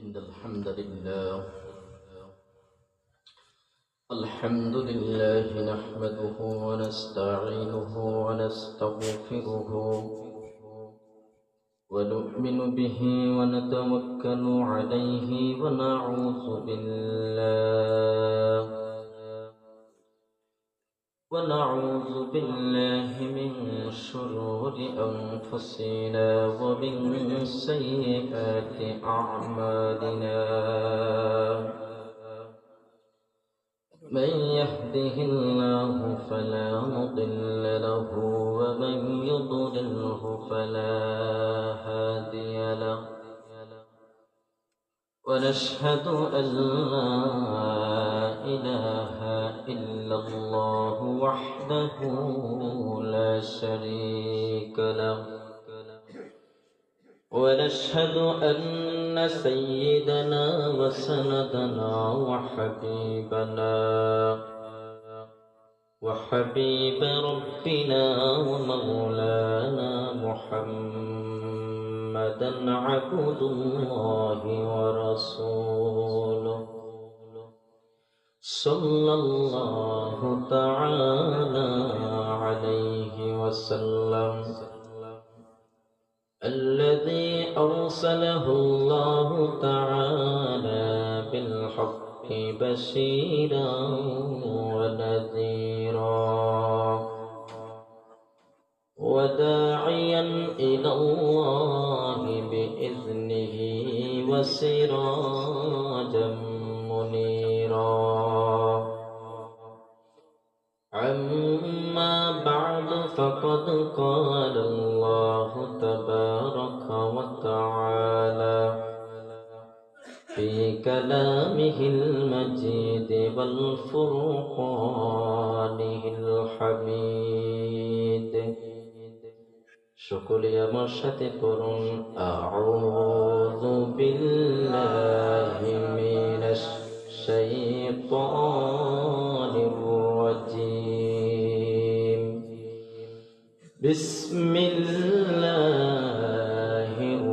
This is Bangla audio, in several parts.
إن الحمد لله نحمده ونستعينه ونستغفره ونؤمن به ونتوكل عليه ونعوذ بالله من شرور أنفسنا ومن سيئات أعمالنا. من يهده الله فلا مضل له ومن يضلله فلا هادي له. ونشهد أن لا إله إلا الله وحده لا شريك له. ونشهد أن سيدنا وسندنا وحبيب ربنا ومولانا محمدا عبد الله ورسوله صلى الله تعالى عليه وسلم، الذي أرسله الله تعالى بالحق بشيرا ونذيرا وداعيا إلى الله بإذنه وسراجا منيرا. أما بعد فقد قال الله تبارك وتعالى في كلامه المجيد والفرقانه الحميد. সকলে আমার সাথে পড়ুন আউযু বিল্লাহি মিনাশ শাইতানির রাজীম। বিসমিল্লাহির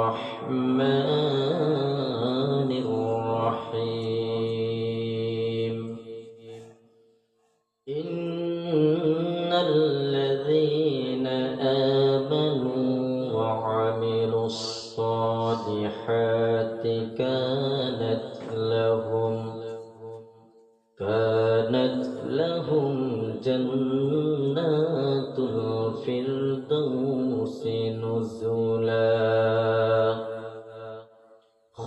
রাহমানির রাহিম। ইন্নাল্লাযীনা আমানু ওয়া আমিলুস সালিহাতি কানাত লাহুম জান্নাতুল ফিরদাউসি নুজুলা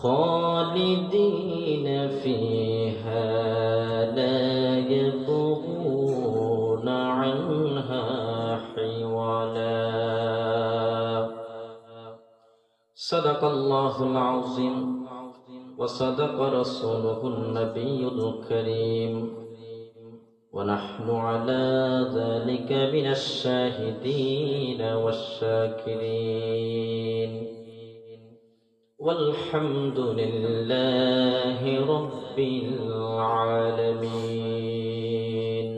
খালিদিনা ফিহা লা ইয়াবগুনা আনহা হিওয়ালা। সাদাকাল্লাহুল আযীম وصدق رسوله النبي الكريم ونحن على ذلك من الشاهدين والشاكرين والحمد لله رب العالمين.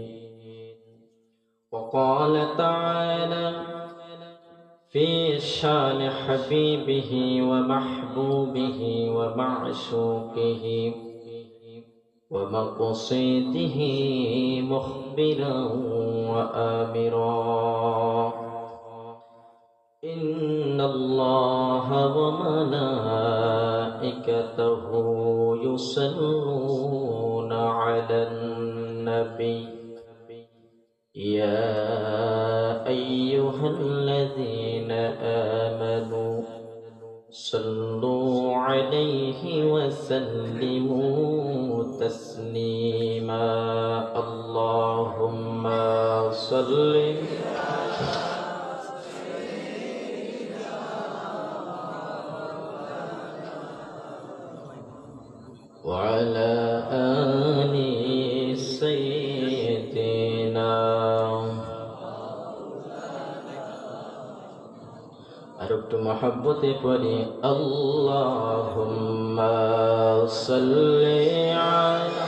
وقال تعالى في شان حبيبه ومحبوبه ومعشوقه ومقصده مخبرا وآمرا: إن الله وملائكته يصلون على النبي يا أيها الذين آمنوا صلوا عليه وسلموا تسليما. اللهم صل وعلى آل سيدنا. আর একটু মহব্বতে পড়ি আল্লাহুম্মা সাল্লি আলা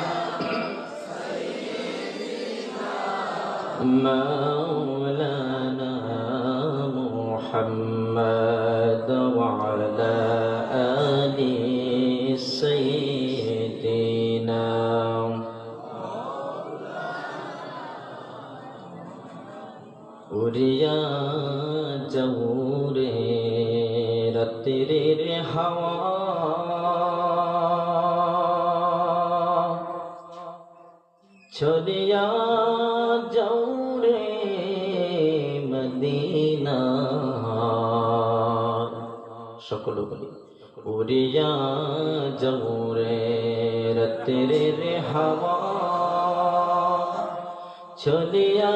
মাওলানা মুহাম্মাদ ওয়া আলা আলি রাত্রির হাওয়া ছড়িয়া যাও রে মদিনা সকল বলি উড়িয়া যাও রে রাত্রির হাওয়া ছড়িয়া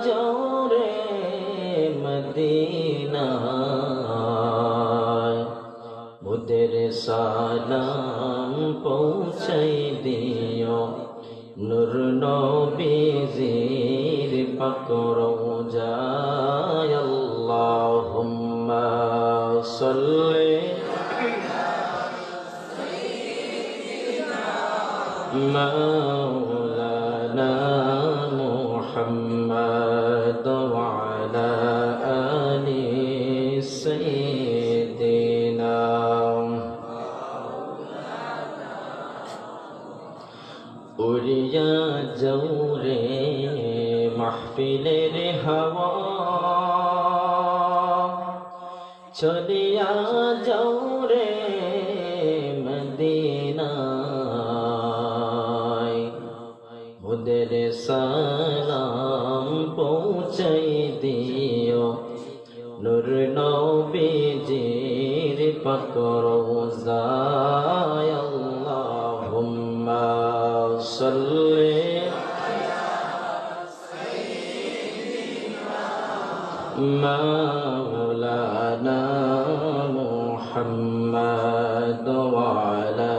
যাও রে মদিনা মুদের সালাম পৌঁছাই দিও নূর নবীজির পাক রওজায় আল্লাহুম্মা সাল্লি মাওলানা মুহাম্মদ ওয়া আলা আলি সাইয়্যিদিনা উড়িয়া যাও রে মাহফিলের হাওয়া চলিয়া যাও রে মদিনায় মুদের সালাম পৌঁছাই দিও নূর নবীজির পাক রওজায় আল্লাহুম্মা সাল্লি মাওলানা মুহাম্মদ ওয়া আলা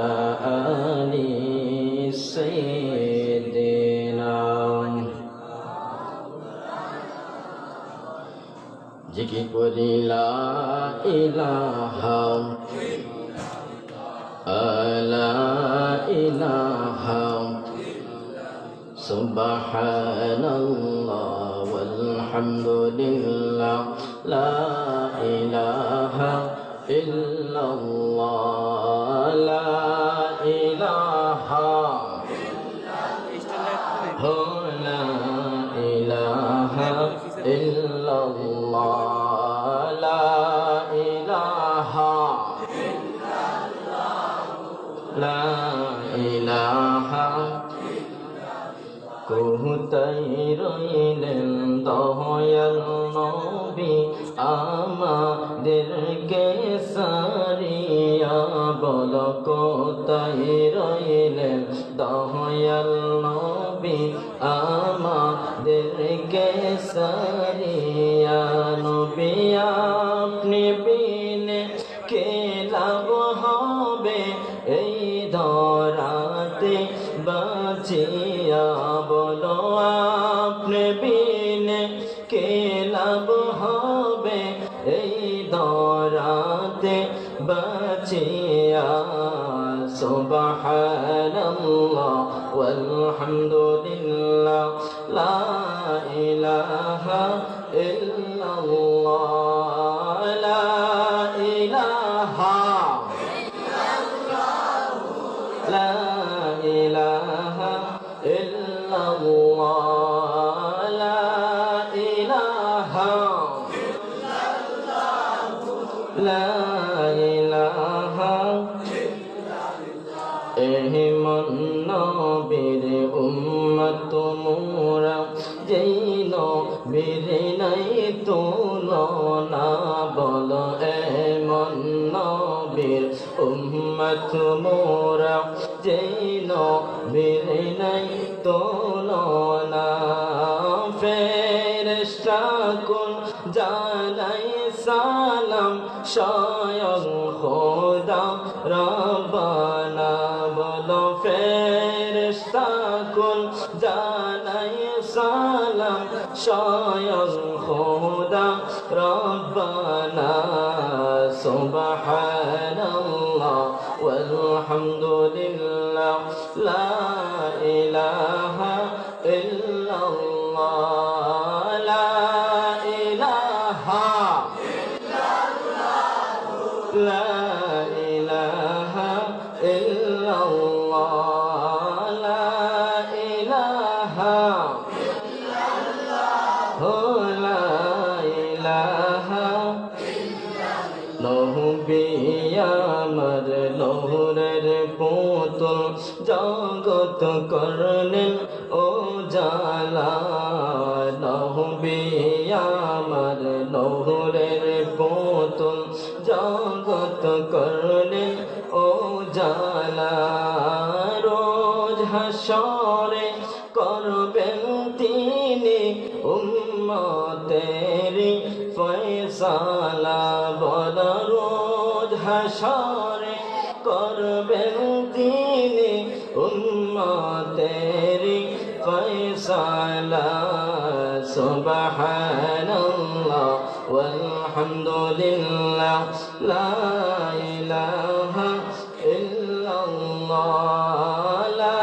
আলি সাইয়্যিদিনা জিকির করি লা ইলাহা লা ইলাহা সুবহানাল্লাহ walhamdulillah la ilaha illallah la ilaha la ilaha illallah la ilaha la ilaha কোথায় রইলেন দয়াল নবী আমাদেরকে সারিয়া বল কোথায় রইলেন দয়াল নবী আমাদেরকে সারিয়া নবী আপনি বিনে কে লাভ হবে এই ধরাতে বাঁচিয়া বলো আপনি বিনে কে লাভ হবে এই ধরাতে বাঁচিয়া সুবহানাল্লাহ walhamdulillah la ilaha illallah la ilaha la ilaha illallah la ilaha la ilaha এমন নবীর উম্মত মোরা যেই নবীর নাই তুলনা বল এমন নবীর উম্মত মোরা যেই নবীর নাই তুলনা ফেরেশতা কুল জানাই সালাম স্বয়ং খোদা রব্বানা বলো ফেরেশতা কুল জানাই সালাম স্বয়ং খোদা রব্বানা সুবহানাল্লাহ walhamdulillah la ilaha illallah la ilaha la ilaha illallah la ilaha আমার নূরের পুতুল জগত করলেন ও জালা নবী আমার নূরের পুতুল জগত করলেন ও জালা রোজ হাসরে করবেন তিনি উম্মতেরি ফয়সালা বল রোজ হাসরে করবেন তিনি উম্মতেরি ফয়সালা সুবহানাল্লাহ ওয়ালহামদুলিল্লাহ লা ইলাহা ইল্লাল্লাহ লা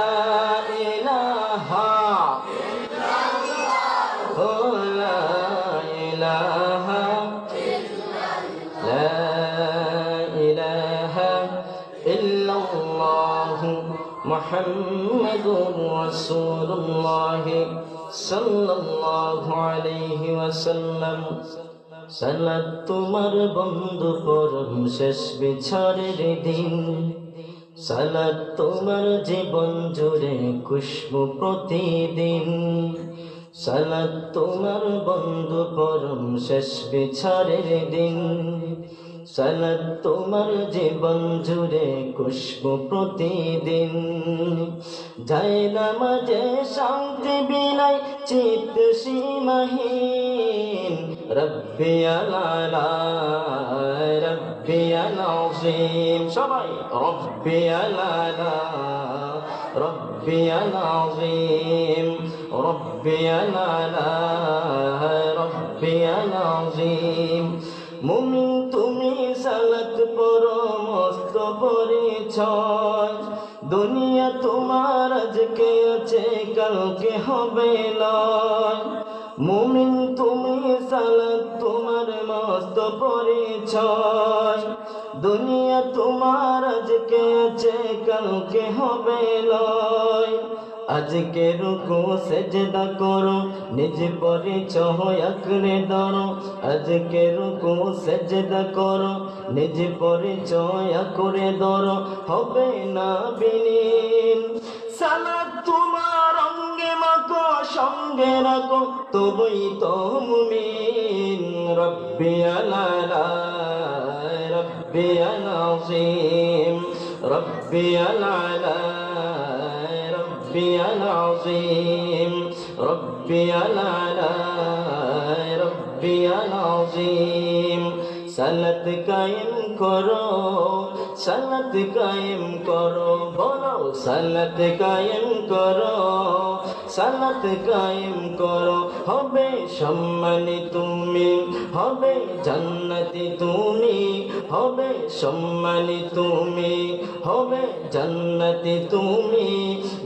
ইলাহা লা ইলাহা লা ইলাহা ইল্লাল্লাহ মুহাম্মাদুর রাসূলুল্লাহ সাল্লাল্লাহু আলাইহি ওয়াসাল্লাম সালাত তোমার বন্ধু পরম শেষ বিচারের দিন সালাত তোমার জীবন জুড়ে খুশবু প্রতিদিন সালাত তোমার বন্ধু পরম শেষ বিচারের দিন সালাত তোমার জীবন জুড়ে খুশবু প্রতিদিন যায় নামাজে শান্তি বিলাই চিত্ত সীমাহীন রব্বি আলা রব্বি আযীম সবাই রব্বি আলা রব্বি আযীম রব্বি আলা রব্বি আযীম মুমিন তুমি সালাত পড়ো মস্ত পরিচয় দুনিয়া তোমার আজকে আছে কালকে হবে লয় মুমিন তুমি সালাত তোমার মস্ত পরিচয় দুনিয়া তোমার আজকে আছে কালকে হবে লয় আজকে রুকু সেজদা করো নিজ পরিচয় আঁকড়ে ধরো আজকে রুকু সেজদা করো নিজ পরিচয় আঁকড়ে ধরো হবে না বিলীন সালাত তোমার অঙ্গে মাখো সঙ্গে রাখো তবেই তো মুমিন রব্বি আলা রব্বি আযীম রব্বি আলা ربي العظيم ربي الأعلى ربي العظيم সালাত কায়েম করো সালাত কায়েম করো বলো সালাত কায়েম করো সালাত কায়েম করো হবে সম্মানী তুমি হবে জান্নাতি তুমি হবে সম্মানী তুমি হবে জান্নাতি তুমি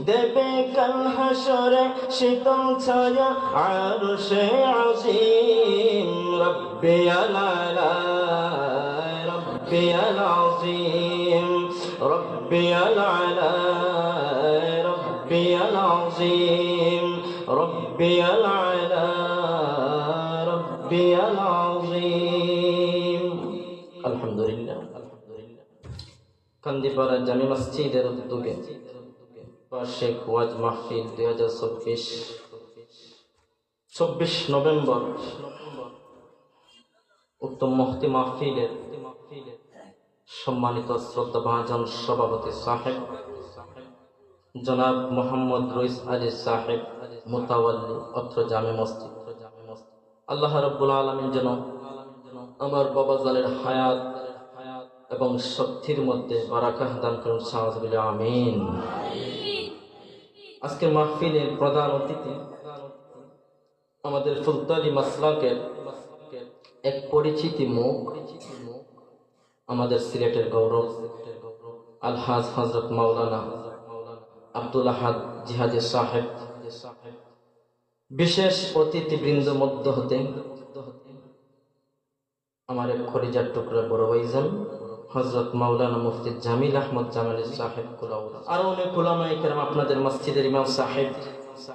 দেবে কাল হাসরে শীতল ছায়া আরশে আজিম রব্বি আলা ربي العظيم ربي الأعلى ربي العظيم ربي الأعلى ربي العظيم الحمد لله কান্দিপাড়া জামি মসজিদের উদ্যোগে বার্ষিক ওয়াজ মাহফিল 2024 নভেম্বর উক্ত মহতি মাহফিলের সম্মানিত শ্রদ্ধাভাজন সভাপতি সাহেব জনাব মোহাম্মদ রইস আলী সাহেব মুতাওয়াল্লি অত্র জামে মসজিদ আল্লাহ রাব্বুল আলামিন যেন আমার বাবা জানের হায়াত এবং শক্তির মধ্যে বারাকাহ দান করুন সাহায্য আমিন। আজকে মাহফিলের প্রধান অতিথি আমাদের ফুলতলি মাসলাকের এক পরিচিতি মুখ আমাদের সিলেটের গৌরব আলহাজ হযরত মাওলানা আব্দুল আহাদ জিহাদি সাহেব বিশেষ অতিথিবৃন্দ মধ্য হতে আমার এক খলিজার টুকরা বড় ভাইজান হযরত মাওলানা মুফতি জামিল আহমদ জামালি সাহেব কুলাউরা আরো অনেক উলামায়ে কেরাম আপনাদের মসজিদের ইমাম সাহেব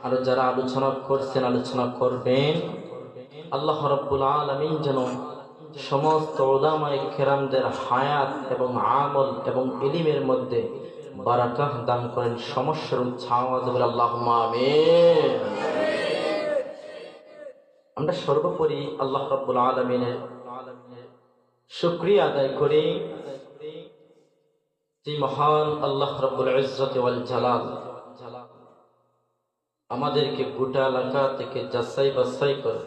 আরো যারা আলোচনা করছেন আলোচনা করবেন আল্লাহ রাব্বুল আলামিন যেন সমস্ত উলামায়ে কেরামদের হায়াত এবং আমল এবং ইলমের মধ্যে বারাকাহ দান করেন। সমস্যার উচ্চ আওয়াজ বলে আল্লাহুম্মা আমিন। আমরা সর্বোপরি আল্লাহ রাব্বুল আলামিনের শুকরিয়া আদায় করি, যে মহান আল্লাহ রাব্বুল ইজ্জত ওয়াল জালাল আমাদেরকে গোটা এলাকা থেকে যাচাই বাছাই করে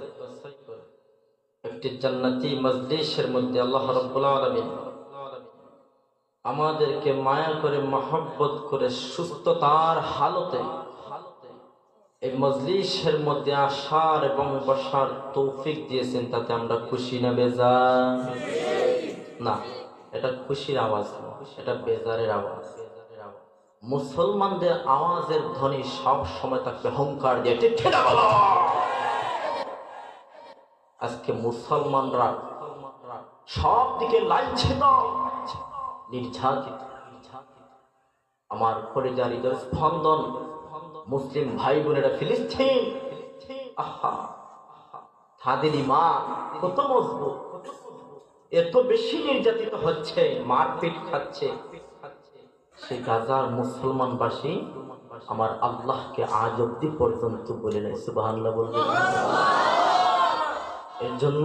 একটি জান্নাতি মজলিসের মধ্যে আল্লাহ রাব্বুল আলামিন আমাদেরকে মায়া করে মহব্বত করে সুস্থতার হালতে এই মজলিসের মধ্যে আসার এবং বসার তৌফিক দিয়েছেন। তাতে আমরা খুশি না বেজার? না, এটা খুশির আওয়াজ না, এটা বেজারের আওয়াজ। মুসলমানদের আওয়াজের ধ্বনি সব সময় থাকবে অহংকার দিয়ে, ঠিক ঠিক বলো। আজকে মুসলমানরা সব দিকে লাঞ্ছিত, নির্যাতিত। আমার কলিজার হৃদয় স্পন্দন মুসলিম ভাই বোনেরা ফিলিস্তিন, আহা, তাদের ঈমান কত মজবুত, এত বেশি নির্যাতিত হচ্ছে, মারপিট খাচ্ছে। সেই গাজার মুসলমানবাসী আমার আল্লাহকে আজ অব্দি পর্যন্ত বলে নাই সুবহানাল্লাহ বলবেন। এর জন্য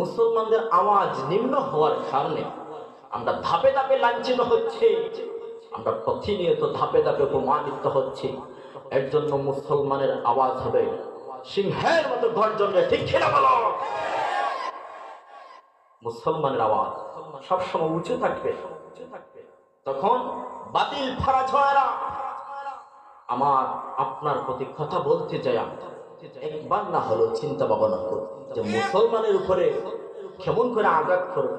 মুসলমানদের আওয়াজ নিম্ন হওয়ার কারণে আমরা ধাপে ধাপে লাঞ্ছিত হচ্ছে, আমরা প্রতিনিয়ত ধাপে ধাপে অপমানিত হচ্ছি। এর জন্য মুসলমানের আওয়াজ হবে সিংহের মতো গর্জন, ঠিক কিনা বলো? মুসলমানের আওয়াজ সবসময় উঁচু থাকবে। তখন বাতিল ফারাজরা আমার আপনার প্রতি কথা বলতে চাই, একবার না হলো চিন্তা ভাবনা করো যে মুসলমানের উপরে কেমন করে আঘাত করো,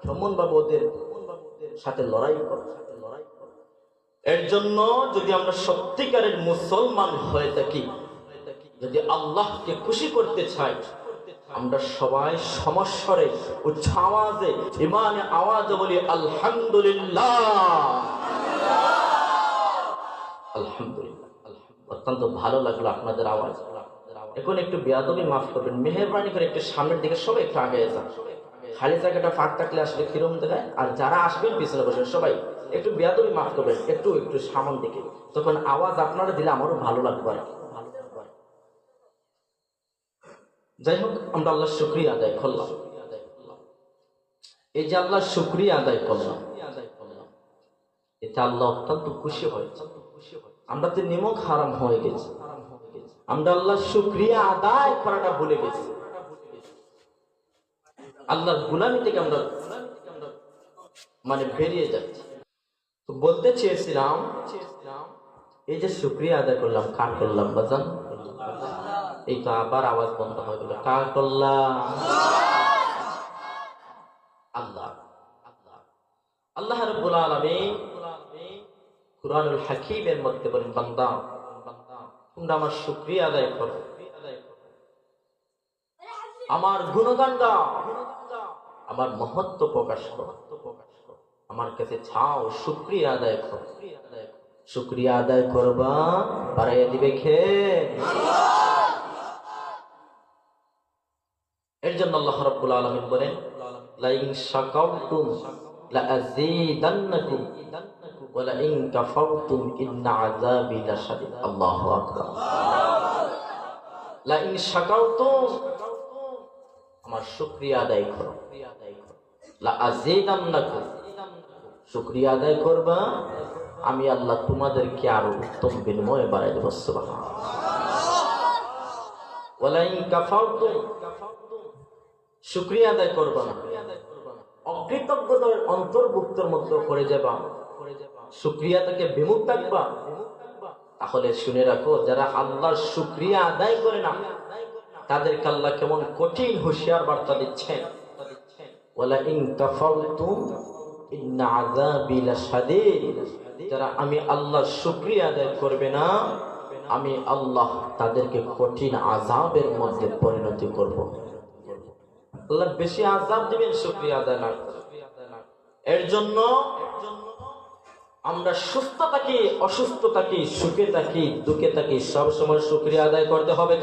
কেমন ভাবে ওদের সাথে লড়াই করো। এর জন্য যদি আমরা সত্যিকারের মুসলমান হয়ে থাকি, যদি আল্লাহকে খুশি করতে চাই, আমরা সবাই সমস্বরে উচ্চ আওয়াজে ইমানে আওয়াজে বলি আলহামদুলিল্লাহ, আলহামদুলিল্লাহ। অত্যন্ত ভালো লাগলো আপনাদের আওয়াজ। এখন একটু বেয়াদবি মাফ করবেন, মেহেরবানি করে একটু সামনের দিকে সবাই একটু আগে যান। খালি জায়গাটা ফাঁক থাকলে আসলে কিরম দেখায়। আর যারা আসবেন পিছনে বসে সবাই একটু বেয়াদবি মাফ করবেন, একটু একটু সামন দিকে, তখন আওয়াজ আপনারা দিলে আমারও ভালো লাগবে। যাই হোক, আমরা আল্লাহর শুকরিয়া আদায় করলাম। এই যে আল্লাহর শুকরিয়া আদায় করলাম, এতে আল্লাহ অত্যন্ত খুশি হয়েছে। আমরা তো নিমক হারাম হয়ে গেছি, আমরা আল্লাহর শুকরিয়া আদায় করাটা ভুলে গেছি। আল্লাহর গুলামি থেকে আমরা বেরিয়ে যাচ্ছি। তো বলতে চেয়েছিলাম, এই যে শুকরিয়া আদায় করলাম, কার করলাম বাজান? এই তো আবার আওয়াজ বন্ধ হয়ে গেল। কার করলাম? আল্লাহ। আল্লাহ রাব্বুল আলামিন কুরআনুল হাকীমের মধ্যে বলেন, বান্দা তোমরা আমার শুকরিয়া আদায় করো, আমার গুণগান গাও, আমার মহত্ব প্রকাশ করো, আমার কাছে চাও, শুকরিয়া আদায় করো। শুকরিয়া আদায় করবা, বাড়াইয়া দিবে কে? এর জন্য আল্লাহ রাব্বুল আলামিন বলেন, লা ইন শাকারতুম লা আযীদান্নাকুম ওয়া লা ইন কাফারতুম ইন্না আযাবি লাশাদীদ। আল্লাহু আকবার। লা ইন শাকারতুম, আমার শুকরিয়া আদায় করো, লা আযীদান্নাকুম, শুকরিয়া আদায় করবা, আমি আল্লাহ তোমাদেরকে আরো উত্তম বিনিময়ে বাড়াই দেব। সুবহানাল্লাহ। ওয়া লা ইন কাফারতুম, শুকরিয়া আদায় করবা না, অকৃতজ্ঞতার অন্তর্ভুক্তের মধ্যে করে যাবা, শুকরিয়া থেকে বিমুখ থাকবা। তাহলে শুনে রাখো, যারা আল্লাহর শুকরিয়া আদায় করে না, তাদেরকে আল্লাহ কেমন কঠিন হুঁশিয়ার বার্তা দিচ্ছেন। ওয়ালা ইন কাফারতুম ইন্না আযাবি লাশাদীদ, যারা আমি আল্লাহর শুকরিয়া আদায় করবে না, আমি আল্লাহ তাদেরকে কঠিন আযাবের মধ্যে পরিণতি করব। আল্লাহ বেশি আযাব দিবেন শুকরিয়া আদায় না। এর জন্য আমরা সুস্থ থাকি, অসুস্থ থাকি, সুখে থাকি, দুঃখে থাকি, সব সময় শুকরিয়া আদায় করতে হবে।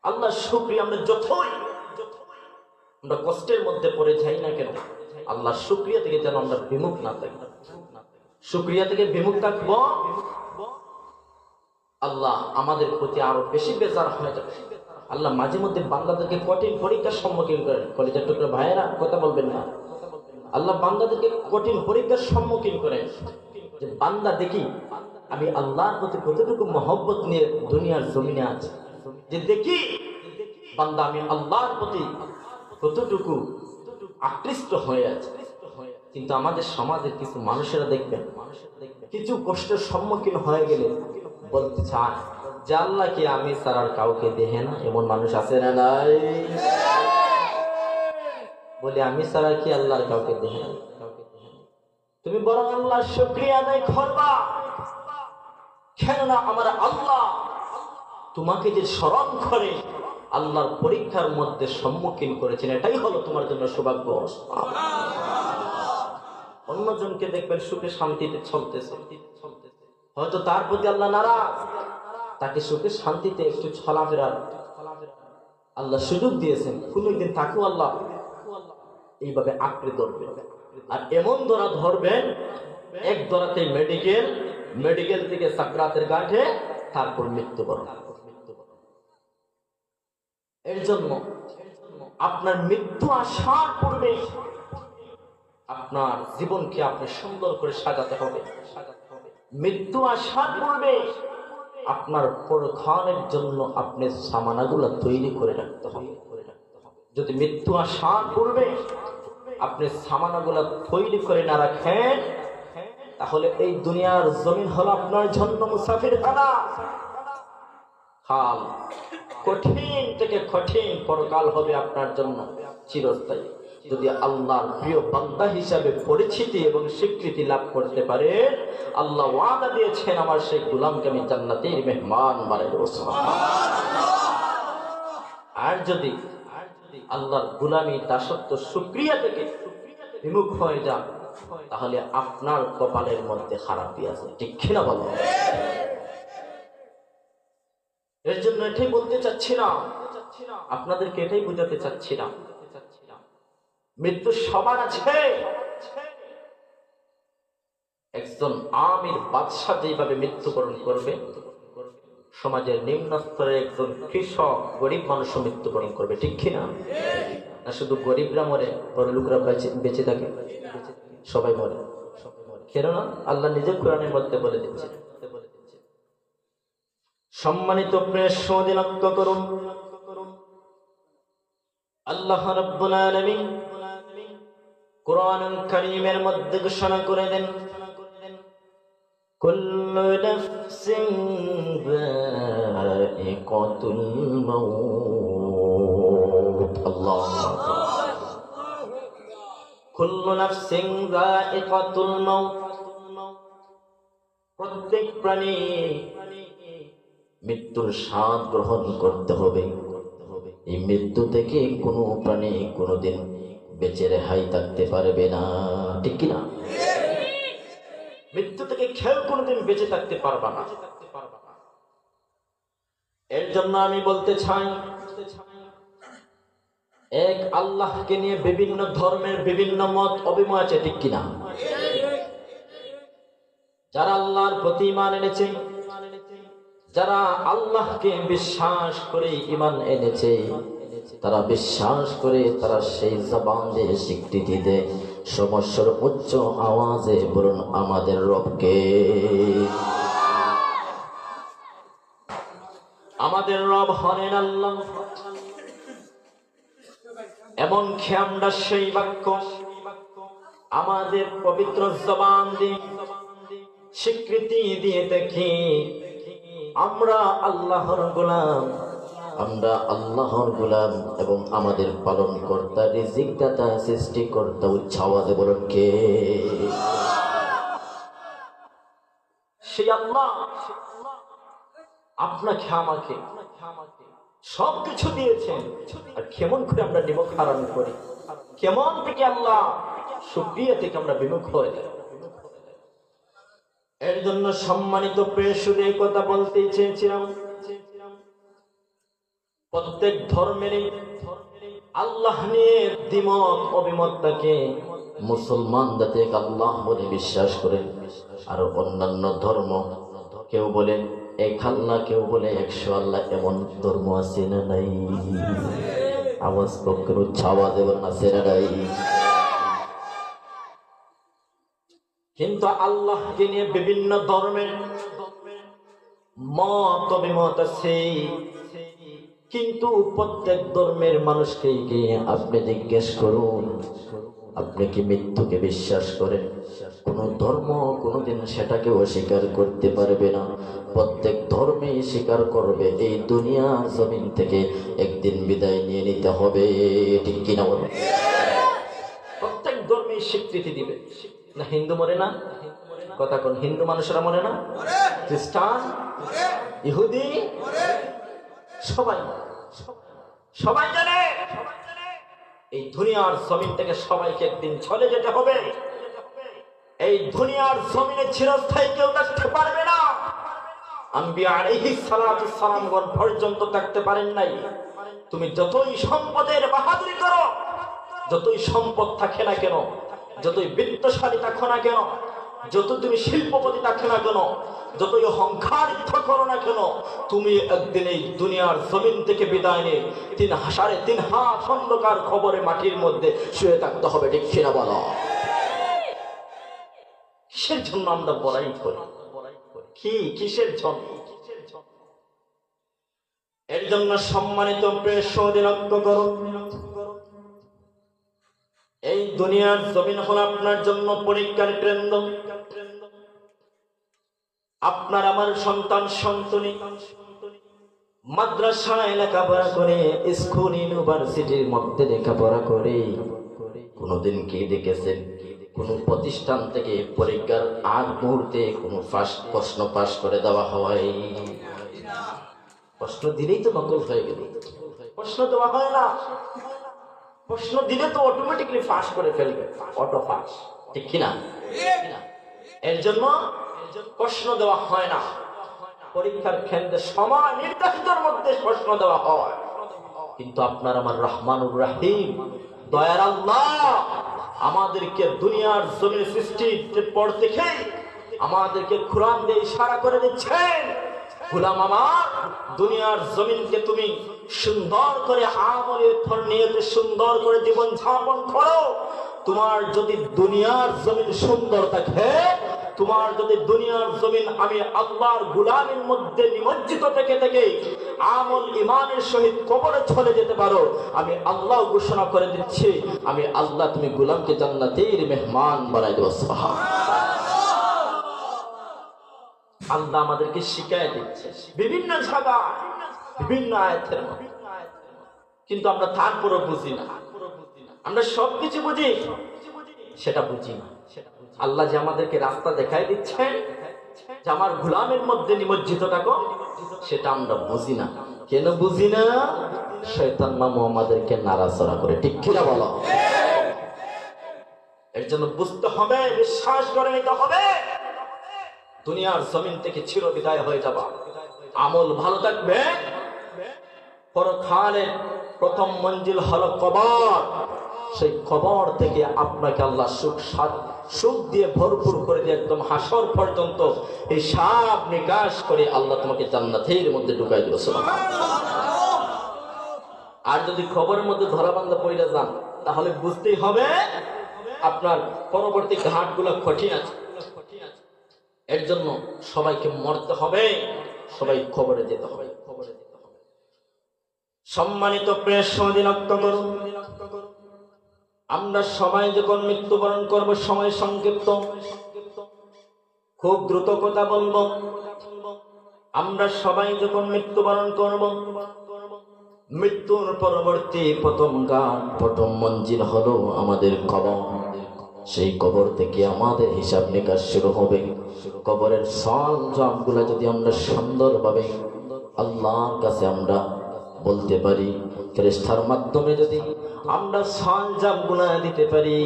আল্লাহ শুকরিয়া আমরা যতই আমরা কষ্টের মধ্যে পড়ে যাই না কেন, আল্লাহ শুকরিয়া থেকে যেন আমরা বিমুখ না থাকি। শুকরিয়া থেকে বিমুখ থাকবো, আল্লাহ আমাদের প্রতি আরো বেশি বেজার হয়ে যাবে। আল্লাহ মাঝে মধ্যে বান্দাদেরকে কঠিন পরীক্ষার সম্মুখীন করেন। কলেজের টুকরা ভাইয়েরা কথা বলবেন না। আল্লাহ বান্দাদেরকে কঠিন পরীক্ষার সম্মুখীন করেন যে বান্দা দেখি আমি আল্লাহর প্রতি কতটুকু মহব্বত নিয়ে দুনিয়ার জমিনে আছে, যে দেখি বান্দা আমি আল্লাহর প্রতি কতটুকু আকৃষ্ট হয়ে আছে। কিন্তু আমাদের সমাজের কিছু মানুষেরা দেখবেন কিছু কষ্টের সম্মুখীন হয়ে গেলে বলতে চায় যে আল্লাহ কি আমি ছাড়া আর কাউকে দেখে না। এমন মানুষ আছে না নাই? বলে আমি ছাড়া কি আল্লাহর কাউকে দেখে না। তুমি বরং আল্লাহর শুকরিয়া আদায় করবা, কেননা আমার আল্লাহ তোমাকে যে স্মরণ করে আল্লাহর পরীক্ষার মধ্যে সম্মুখীন করেছেন, এটাই হলো তোমার জন্য সৌভাগ্য। অন্যজনকে দেখবেন সুখে শান্তিতে চলতেছে, হয়তো তার প্রতি আল্লাহ নারাজ, তাকে সুখে শান্তিতে একটু চলাফেরার আল্লাহ সুযোগ দিয়েছেন, কোনদিন তাকেও আল্লাহ এইভাবে আঁকড়ে ধরবে। আর এমন ধরা ধরবেন এক ধরাতে মেডিকেল থেকে সাকরাতের গাঁঠে, তারপর মৃত্যুবরণ। এর জন্য আপনার মৃত্যু আসার পূর্বে আপনার জীবনকে আপনি সুন্দর করে সাজাতে হবে। মৃত্যু আসার পূর্বে আপনার পরখানের জন্য আপনি সামানাগুলো তৈরি করে রাখতে হবে। যদি মৃত্যু আসার পূর্বে আপনি সামানাগুলো তৈরি করে না রাখেন, তাহলে এই দুনিয়ার জমিন হলো আপনার জন্য মুসাফিরখানা। কাল কঠিন থেকে কঠিন পরকাল হবে আপনার জন্য চিরস্থায়ী। যদি আল্লাহর প্রিয় বান্দা হিসাবে পরিচিতি এবং স্বীকৃতি লাভ করতে পারে, আল্লাহ ওয়াদা দিয়েছেন আমার সেই গোলামকে আমি জান্নাতের মেহমান বানাবো। আর যদি আল্লাহর গোলামি দাসত্ব শুকরিয়া থেকে বিমুখ হয়ে যান, তাহলে আপনার কপালের মধ্যে খারাপই আছে, ঠিক কিনা বলো? এর জন্য এটাই বলতে চাচ্ছি না, আপনাদেরকে এটাই বোঝাতে চাচ্ছি না, মৃত্যু সবার আছে। একজন আমির বাদশাহ যেভাবে মৃত্যুবরণ করবে, সমাজের নিম্ন স্তরে একজন কৃষক গরিব মানুষও মৃত্যুবরণ করবে, ঠিক কিনা? না শুধু গরিবরা মরে, বড় লোকরা বেঁচে থাকে? সবাই মরে। কেননা আল্লাহ নিজের কোরআনের মধ্যে বলে দিচ্ছে। সম্মানিত প্রিয় সুধী লক্ষ্য করুন, আল্লাহ রাব্বুল আলামিন কোরআনুল কারীমের মধ্যে ঘোষণা করে দেন, কুল্লু নাফসিন যায়িকাতুল মাউত। আল্লাহু আকবার। কুল্লু নাফসিন যায়িকাতুল মাউত, প্রত্যেক প্রাণী মৃত্যুর স্বাদ গ্রহণ করতে হবে। এই মৃত্যু থেকে কোনো প্রাণী কোনোদিন বেঁচে রেহাই থাকতে পারবে না, ঠিক কিনা? মৃত্যু থেকে কেউ কোনোদিন বেঁচে থাকতে পারবে না। এর জন্য আমি বলতে চাই, এক আল্লাহকে নিয়ে বিভিন্ন ধর্মের বিভিন্ন মত অভিমত আছে, ঠিক কিনা? যারা আল্লাহর প্রতি ঈমান এনেছে, যারা আল্লাহকে বিশ্বাস করে ঈমান এনেছে, তারা বিশ্বাস করে, তারা সেই জবান দিয়ে স্বীকৃতি দেয়, সমস্যার উচ্চ আওয়াজে বলুন আমাদের রবকে। আমাদের রব হলেন আল্লাহ। এমনকি আমরা সেই বাক্য আমাদের পবিত্র জবান দিয়ে স্বীকৃতি দিয়ে দেখি, আমরা আল্লাহর গোলাম, আমরা আল্লাহর গোলাম এবং আমাদের পালন কর্তা, রিজিক দাতা, সৃষ্টিকর্তা। উচ্চ আওয়াজে বলুন কে? সেই আল্লাহ আপনাকে আমাকে সবকিছু দিয়েছেন, আর কেমন করে আমরা নিমক হারাম করি, কেমন থেকে আল্লাহ শুকরিয়া থেকে আমরা বিমুখ হয়ে যাই। এর জন্য সম্মানিত প্রিয় সুধী কথা বলতে চেয়েছিলাম, প্রত্যেক ধর্মেরই আল্লাহ নিয়ে দ্বিমত অভিমত থাকে। মুসলমান যাতে আল্লাহ বলে বিশ্বাস করে, আর অন্যান্য ধর্ম কেউ বলে এক আল্লাহ, কেউ বলে 100 আল্লাহ, এমন ধর্ম আছে না নাই? আওয়াজ পক্ষের উচ্চাওয়াজ এবং আছে না নাই? কিন্তু আল্লাহকে নিয়ে বিভিন্ন ধর্মের মত অভিমত আছে, কিন্তু প্রত্যেক ধর্মের মানুষকে গিয়ে আপনি জিজ্ঞেস করুন, আপনি কি মৃত্যুকে বিশ্বাস করেন? কোন ধর্ম কোনদিন সেটাকে অস্বীকার করতে পারবে না। প্রত্যেক ধর্মে স্বীকার করবে এই দুনিয়া জমিন থেকে একদিন বিদায় নিয়ে নিতে হবে। ঠিক কিনা বলেন? প্রত্যেক ধর্মে স্বীকৃতি দিবে। না হিন্দু মরে না? কথা কোন হিন্দু মানুষেরা মরে না? খ্রিস্টান, ইহুদি, সবাই সবাই জানে এই দুনিয়ার জমিন থেকে সবাইকে একদিন চলে যেতে হবে। এই দুনিয়ার জমিনে চিরস্থায়ী কেউ থাকতে পারবে না। আম্বিয়া আলাইহিস সালাতু সালামগণ পর্যন্ত থাকতে পারেন নাই। তুমি যতই সম্পদের বাহাদুরি করো, যতই সম্পদ থাকে না কেন, যতই বিত্তশালী থাকো না কেন, যত তুমি শিল্পপতি থাকো না কেন, যতই অহংকারিত করো না কেন, তুমি একদিন এই দুনিয়ার জমিন থেকে বিদায় নিয়ে 3.5 হাত অন্ধকার খবরে মাটির মধ্যে শুয়ে থাকতে হবে। ঠিক কিনা বলো? কিসের জন্য আমরা বড়াই করি? কিসের জন্য? এর জন্য সম্মানিত প্রিয় সহোদর, লক্ষ্য করো, এই দুনিয়ার জমিন হল আপনার জন্য পরীক্ষার কেন্দ্র। আপনার আমার সন্তান সন্ততি মাদ্রাসায় লেখাপড়া করে, স্কুল ইউনিভার্সিটির মধ্যে লেখাপড়া করে, কোনদিন কি দেখেছেন কোন প্রতিষ্ঠান থেকে পরীক্ষার আগ মুহূর্তে কোনো প্রশ্ন পাশ করে দেওয়া হয়? প্রশ্ন দিলেই তো নকল হয়ে গেল। প্রশ্ন দেওয়া হয় না। প্রশ্ন দিলে তো অটোমেটিকলি পাস করে ফেলবে, অটো পাস। ঠিক কিনা? এর জন্য প্রশ্ন দেওয়া হয় না। পরীক্ষার কেন্দ্রে সময় নির্ধারিতর মধ্যে প্রশ্ন দেওয়া হয়। কিন্তু আপনার আমার রহমানুর রহিম দয়ার আল্লাহ আমাদেরকে দুনিয়ার জমিন সৃষ্টির পর থেকে আমাদেরকে কোরআন দিয়ে ইশারা করে দিচ্ছেন, গোলাম আমার, দুনিয়ার জমিনকে তুমি সুন্দর করে আমলের ফল নিয়ে সুন্দর করে জীবন যাপন করো। তোমার যদি দুনিয়ার জমিন সুন্দর থাকে, তোমার যদি দুনিয়ার জমিন আমি আল্লাহর গোলামের মধ্যে নিমজ্জিত থেকে থেকে আমল ইমানের সহিত কবরে চলে যেতে পারো, আমি আল্লাহ ঘোষণা করে দিচ্ছি, আমি আল্লাহ তুমি গোলামকে জান্নাতের মেহমান বানাই দেব। আল্লাহ আমাদেরকে শিখায় দিচ্ছে বিভিন্ন জায়গায়, বিভিন্ন আয়াতের মধ্যে, কিন্তু আমরা তারপরও বুঝি না। আমরা সবকিছু বুঝি, সেটা বুঝি না। আল্লাহ যে আমাদেরকে রাস্তা দেখায় দিচ্ছেন যে আমার গোলামের মধ্যে নিমজ্জিত থাকো, সেটা আমরা বুঝি না। কেন বুঝি না? শয়তান মামু আমাদেরকে নাড়াচড়া করে। ঠিক কিনা বলো? এর জন্য বুঝতে হবে, বিশ্বাস করে নিতে হবে, দুনিয়ার জমিন থেকে চির বিদায় হয়ে যাবা। আমল ভালো থাকবে, পরকালের প্রথম মঞ্জিল হলো কবর। সেই কবর থেকে আপনাকে আল্লাহ সুখ দিয়ে ভরপুর করে দিয়ে একদম হাসর পর্যন্ত হিসাব নিকাশ করে আল্লাহ তোমাকে জান্নাতের মধ্যে ঢুকাই দিল। আর যদি খবরের মধ্যে ধরাবান্ধা পড়ে যান, তাহলে বুঝতেই হবে আপনার পরবর্তী ঘাটগুলো কঠিন আছে। এর জন্য সবাইকে মরতে হবে, সবাই খবরে যেতে হবে। সম্মানিত প্রিয় সহোদর, লক্ষ্য করুন, আমরা সবাই যখন মৃত্যুবরণ করব, সময় সংক্ষিপ্ত, খুব দ্রুত কথা বলবো। আমরা সবাই যখন মৃত্যুবরণ করব, মৃত্যুর পরবর্তী প্রথম ঘাট, প্রথম মঞ্জিল হলো আমাদের কবর। সেই কবর থেকে আমাদের হিসাব নিকাশ শুরু হবে। কবরের সরঞ্জামগুলো যদি আমরা সুন্দরভাবে আল্লাহর কাছে আমরা বলতে পারি, ফেরেশতার মাধ্যমে যদি আমরা সরঞ্জামগুলো দিতে পারি,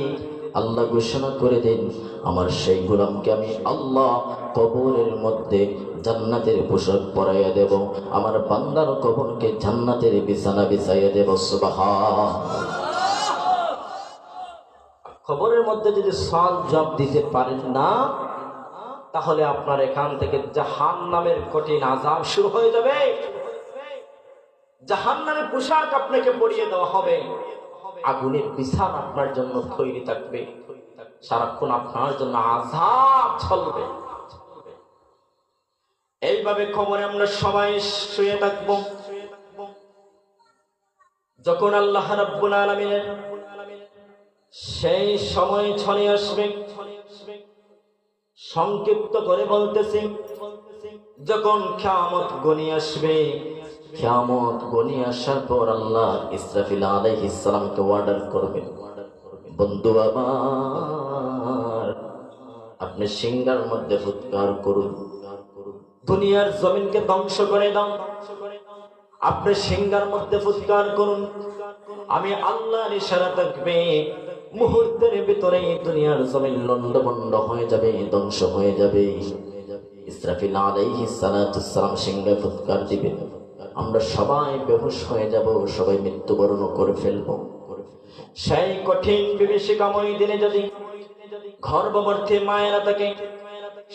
আল্লাহ ঘোষণা করে দেন, আমার সেই গোলামকে আমি আল্লাহ কবরের মধ্যে জান্নাতের পোশাক পরাইয়া দেব, আমার বান্দার কবরকে জান্নাতের বিছানা বিছাইয়া দেব। সুবহান। কবরের মধ্যে যদি সওয়াল জবাব দিতে পারেন না, তাহলে আপনার এখান থেকে জাহান্নামের কঠিন আযাব শুরু হয়ে যাবে। জাহান্নামের পোশাক আপনাকে পরিয়ে দেওয়া হবে, আগুনের বিছানা আপনার জন্য তৈরি থাকবে, সারাক্ষণ আপনার জন্য আযাব চলবে। এইভাবে কবরে আমরা সবাই শুয়ে থাকবো। যখন আল্লাহ রাব্বুল আলামিনের সেই সময় চলে আসবে, সংক্ষিপ্ত করে বলতেছি, যখন কিয়ামত ঘনিয়ে আসবে, কিয়ামত ঘনিয়ে আসার পর আল্লাহ ইসরাফিল আলাইহিস সালামকে অর্ডার করবেন, বন্ধু আমার আপনি সিংহার মধ্যে ফুৎকার করুন, দুনিয়ার জমিনকে ধ্বংস করে দাও, আপনি সিংহার মধ্যে ফুৎকার করুন, আমি আল্লাহর ইশারা থাকবে, মুহূর্তের ভিতরে দুনিয়ার জমিন লন্ডভন্ড হয়ে যাবে, ধ্বংস হয়ে যাবে। ইসরাফিল আলাইহিস সালাতু সালাম সিংহে ফুৎকার দিবেন, আমরা সবাই বেহুশ হয়ে যাব, সবাই মৃত্যুবরণ করে ফেলব। সেই কঠিন বিভীষিকাময় দিনে যদি গর্ভবতী মায়েরা থাকে,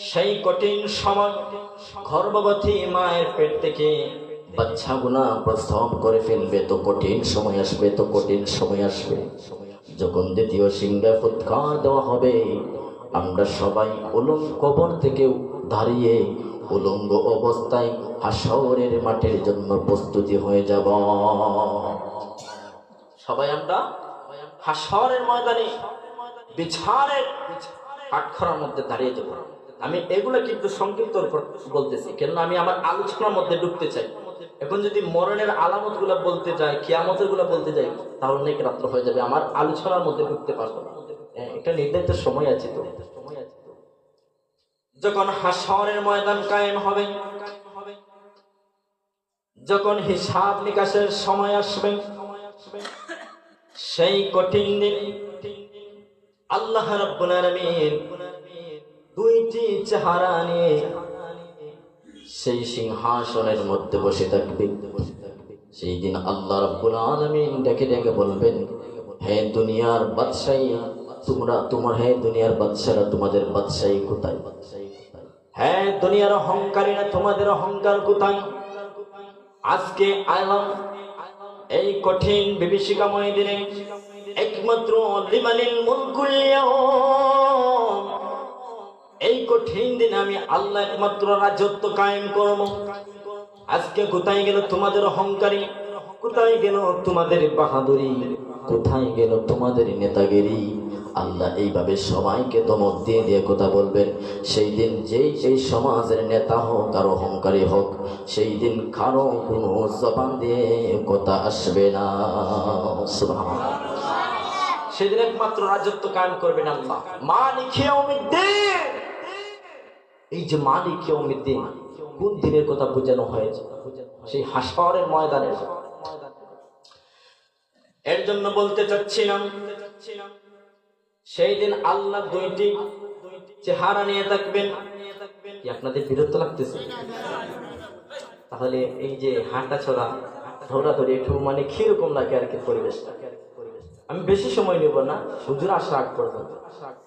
সেই কঠিন সময় গর্ভবতী মায়ের পেট থেকে বাচ্চাগুনা প্রসব করে ফেলবে, তো কঠিন সময় আসবে, তো কঠিন সময় আসবে। যখন দ্বিতীয় সিংহে ফুৎকার দেওয়া হবে, আমরা সবাই উলঙ্গ কবর থেকে দাঁড়িয়ে উলঙ্গ অবস্থায় হাসরের মাঠের জন্য প্রস্তুতি হয়ে যাব। সবাই আমরা হাসরের ময়দানে বিচারের কাঠখড়ার মধ্যে দাঁড়িয়ে যাব। আমি এগুলো কিন্তু সংক্ষিপ্ত বলতেছি, কেননা আমি আমার আলোচনার মধ্যে ঢুকতে চাই। এখন যদি মরণের আলামত গুলা বলতে যাই, কিয়ামতের গুলা বলতে যাই, তাহলে অনেক রাত্র হয়ে যাবে, আমার আলোচনার মধ্যে ঢুকতে পারবো না। একটা নির্ধারিত সময় আছে তো। যখন হাসরের ময়দান কায়েম হবে, যখন হিসাব নিকাশের সময় আসবে, সেই কঠিন দিন আল্লাহ রাব্বুল আলামিন দুইটি চেহারা নিয়ে সেই সিংহাসনের মধ্যে বসে থাকবে। সেই দিন আল্লাহ রাব্বুল আলামিন ডেকে ডেকে বলবেন, হে দুনিয়ার বাদশাহী হে দুনিয়ার বাদশারা, তোমাদের বাদশাহী কোথায়? হে দুনিয়ার অহংকারীরা, তোমাদের অহংকার কোথায়? আজকে আইলাম এই কঠিন বিভীষিকাময় দিনে, একমাত্র লিমানিল মুলকুল ইয়াউম, এই কঠিন দিনে আমি আল্লাহ একমাত্র রাজত্ব কায়েম করব। আজকে কোথায় গেল তোমাদের অহংকারী? কোথায় গেল তোমাদের বাহাদুরি? কোথায় গেল তোমাদের নেতাগিরি? আল্লাহ এইভাবে সবাইকে ধমক দিয়ে দিয়ে কথা বলবেন। সেই দিন যেই সেই সমাজের নেতা হোক আর অহংকারী হোক, সেই দিন কারো কোনো জবান দিয়ে কথা আসবে না। সুবহানাল্লাহ। সেদিন একমাত্র রাজত্ব কায়েম করবেন আল্লাহ, মালিক ইয়াউমিদ্দিন। এই যে মালিক ইয়াউমিদ্দিন, কোন দিনের কথা বোঝানো হয়েছে? সেই হাসরের ময়দানের। এর জন্য বলতে চাচ্ছিলাম, সেই দিন আল্লাহ দুইটি চেহারা নিয়ে থাকবেন। কি আপনাদের বিরক্ত লাগতেছে? তাহলে এই যে হাঁটা ছড়া ধরাধরি একটু মানে কিরকম লাগে আর কি পরিবেশটা? আমি বেশি সময় নেব না, হুজুর আসা আগ পর্যন্ত।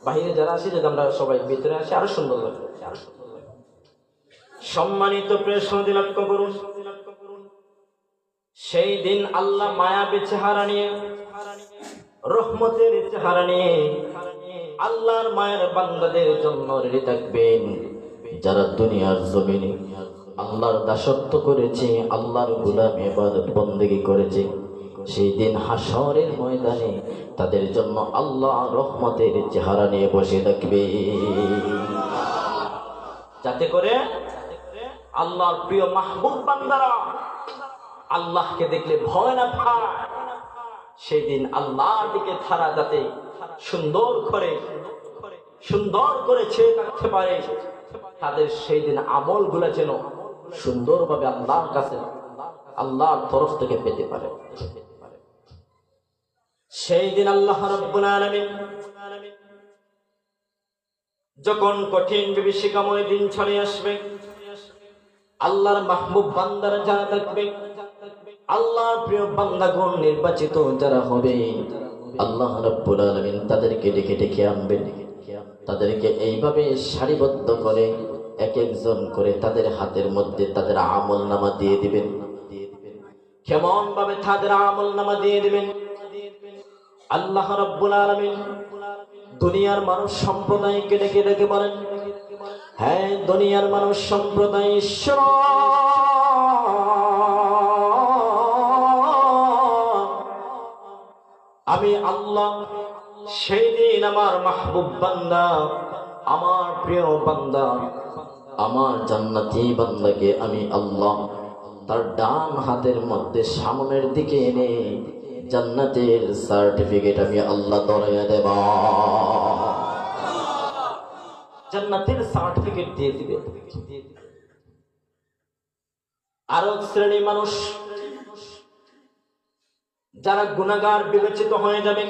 বাহিরে যারা আসি, যদি আমরা সবাই ভিতরে আসি, আরো সুন্দর লাগবে। সম্মানিত প্রিয় সুধী, লক্ষ্য করুন, সেই দিন আল্লাহ মায়াবী চেহারা নিয়ে, রহমতের চেহারা নিয়ে আল্লাহর মায়ের বান্দাদের জন্য রেডি থাকবেন। যারা দুনিয়ার জমিনে আল্লাহর দাসত্ব করেছে, আল্লাহর গোলামি ইবাদত বন্দেগী করেছে, সেই দিন হাসরের ময়দানে তাদের জন্য আল্লাহ রহমতের চেহারা নিয়ে বসে থাকবে, যাতে করে আল্লাহর প্রিয় মাহবুব বান্দারা আল্লাহকে দেখলে ভয় না পায়। সেই দিন আল্লাহর দিকে তারা যাতে সুন্দর করে চেয়ে থাকতে পারে, তাদের সেই দিন আমল গুলা যেন সুন্দরভাবে আল্লাহর কাছে, আল্লাহর তরফ থেকে পেতে পারে। সেই দিন আল্লাহ রাব্বুল আলামিন যখন কঠিন বিভীষিকাময় দিন চলে আসবে, আল্লাহর মাহবুব বান্দারা যারা থাকবে, আল্লাহর প্রিয় বান্দাগণ নির্বাচিত যারা হবে, আল্লাহ রাব্বুল আলামিন তাদেরকে ডেকে ডেকে আনবেন। তাদেরকে এইভাবে সারিবদ্ধ করে এক একজন করে তাদের হাতের মধ্যে তাদের আমলনামা দিয়ে দিবেন। কেমন ভাবে তাদের আমলনামা দিয়ে দিবেন? আল্লাহ রাব্বুল আলামিন দুনিয়ার মানুষ সম্প্রদায়কে ডেকে ডেকে বলেন, হ্যাঁ দুনিয়ার মানুষ সম্প্রদায়, আমি আল্লাহ সেই দিন আমার মাহবুব বান্দা, আমার প্রিয় বান্দা, আমার জান্নাতি বান্দাকে আমি আল্লাহ তার ডান হাতের মধ্যে সামনের দিকে এনে জান্নাতের সার্টিফিকেট আমি আল্লাহ ধরাইয়া দেব। জান্নাতের সার্টিফিকেট দিয়ে দিবে। আরো শ্রেণী মানুষ যারা গুনাহগার বিবেচিত হয়ে যাবে,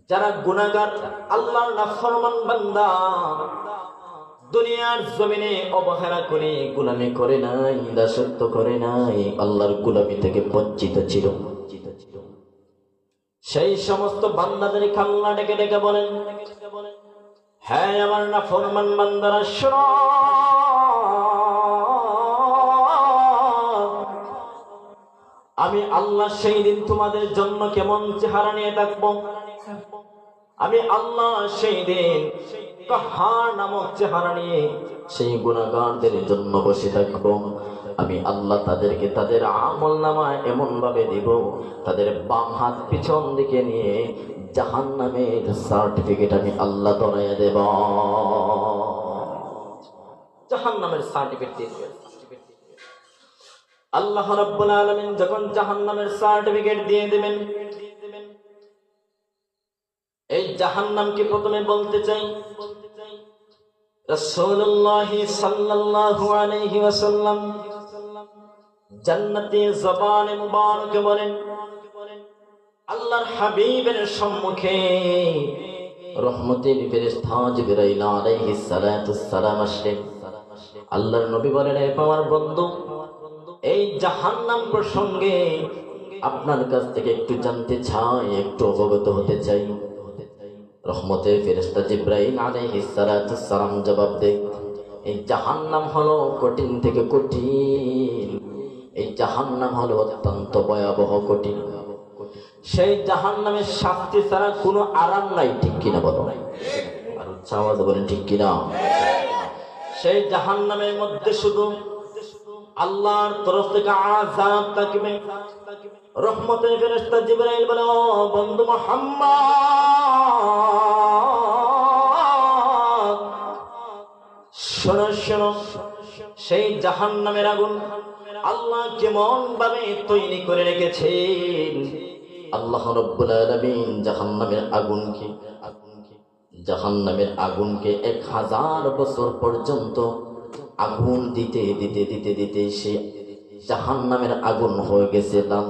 যারা গুনাহগার, আল্লাহর নাফরমান বান্দা, দুনিয়ার জমিনে অবহেলা করে গোলামি করে নাই, দাসত্ব করে নাই, আল্লাহর গোলামি থেকে বঞ্চিত ছিল, সেই সমস্ত বান্দাদেরকে আল্লাহ ডেকে ডেকে বলেন, হ্যাঁ আমার নাফরমান বান্দারা শোনো, আমি আল্লাহ সেই দিন তোমাদের জন্য কেমন চেহারা নিয়ে থাকবো। আমি আল্লাহ সেই দিন কাহার নামক চেহারা নিয়ে সেই গুনাহগারদের জন্য বসে থাকবো। আমি আল্লাহ তাদেরকে তাদের আমলনামায় এমন ভাবে দিব, তাদের বাম হাত পিছন দিকে নিয়ে জাহান্নামের সার্টিফিকেট আমি আল্লাহ ধরাইয়া দেব। জাহান্নামের সার্টিফিকেট দিয়ে দেব। আল্লাহ রাব্বুল আলামিন যখন জাহান্নামের সার্টিফিকেট দিয়ে দিবেন, এই জাহান্নামকে প্রথমে বলতে চাই, রাসূলুল্লাহ সাল্লাল্লাহু আলাইহি ওয়াসাল্লাম জান্নাতি জবানে মুবারকে বলেন, আল্লাহর হাবিবের সম্মুখে রহমতের ফেরেশতা জিবরাইল আলাইহিস সালাতু সালাম আসলেন। আল্লাহর নবী বলেন, হে আমার বন্ধু, এই জাহান্নাম প্রসঙ্গে আপনার কাছ থেকে একটু জানতে চাই, একটু অবগত হতে চাই। রহমতের ফেরেশতা জিবরাইল আলাইহিস সালাতু সালাম জবাব দেয়, এই জাহান্নাম হলো কঠিন থেকে কঠিন, এই জাহান্নাম হলো অত্যন্ত ভয়াবহ কঠিন। সেই জাহান্নামের শাস্তি ছাড়া কোনো আরাম নাই, ঠিক কিনা বলো? আর উচ্চ আওয়াজে বলেন ঠিক কিনা? সেই জাহান্নামের মধ্যে শুধু আল্লাহর তরফ থেকে আযাব থাকবে। রহমতের ফেরেশতা জিবরাইল বলে, ও বন্ধু মুহাম্মদ, শোনো শোনো, সেই জাহান্নামের আগুন আল্লাহ কেমন ভাবে তৈরি করে রেখেছেন। আল্লাহ রাব্বুল আলামিন জাহান্নামের আগুনকে 1000 বছর পর্যন্ত আগুন দিতে দিতে দিতে দিতে সে জাহান্নামের আগুন হয়ে গেছে লাল।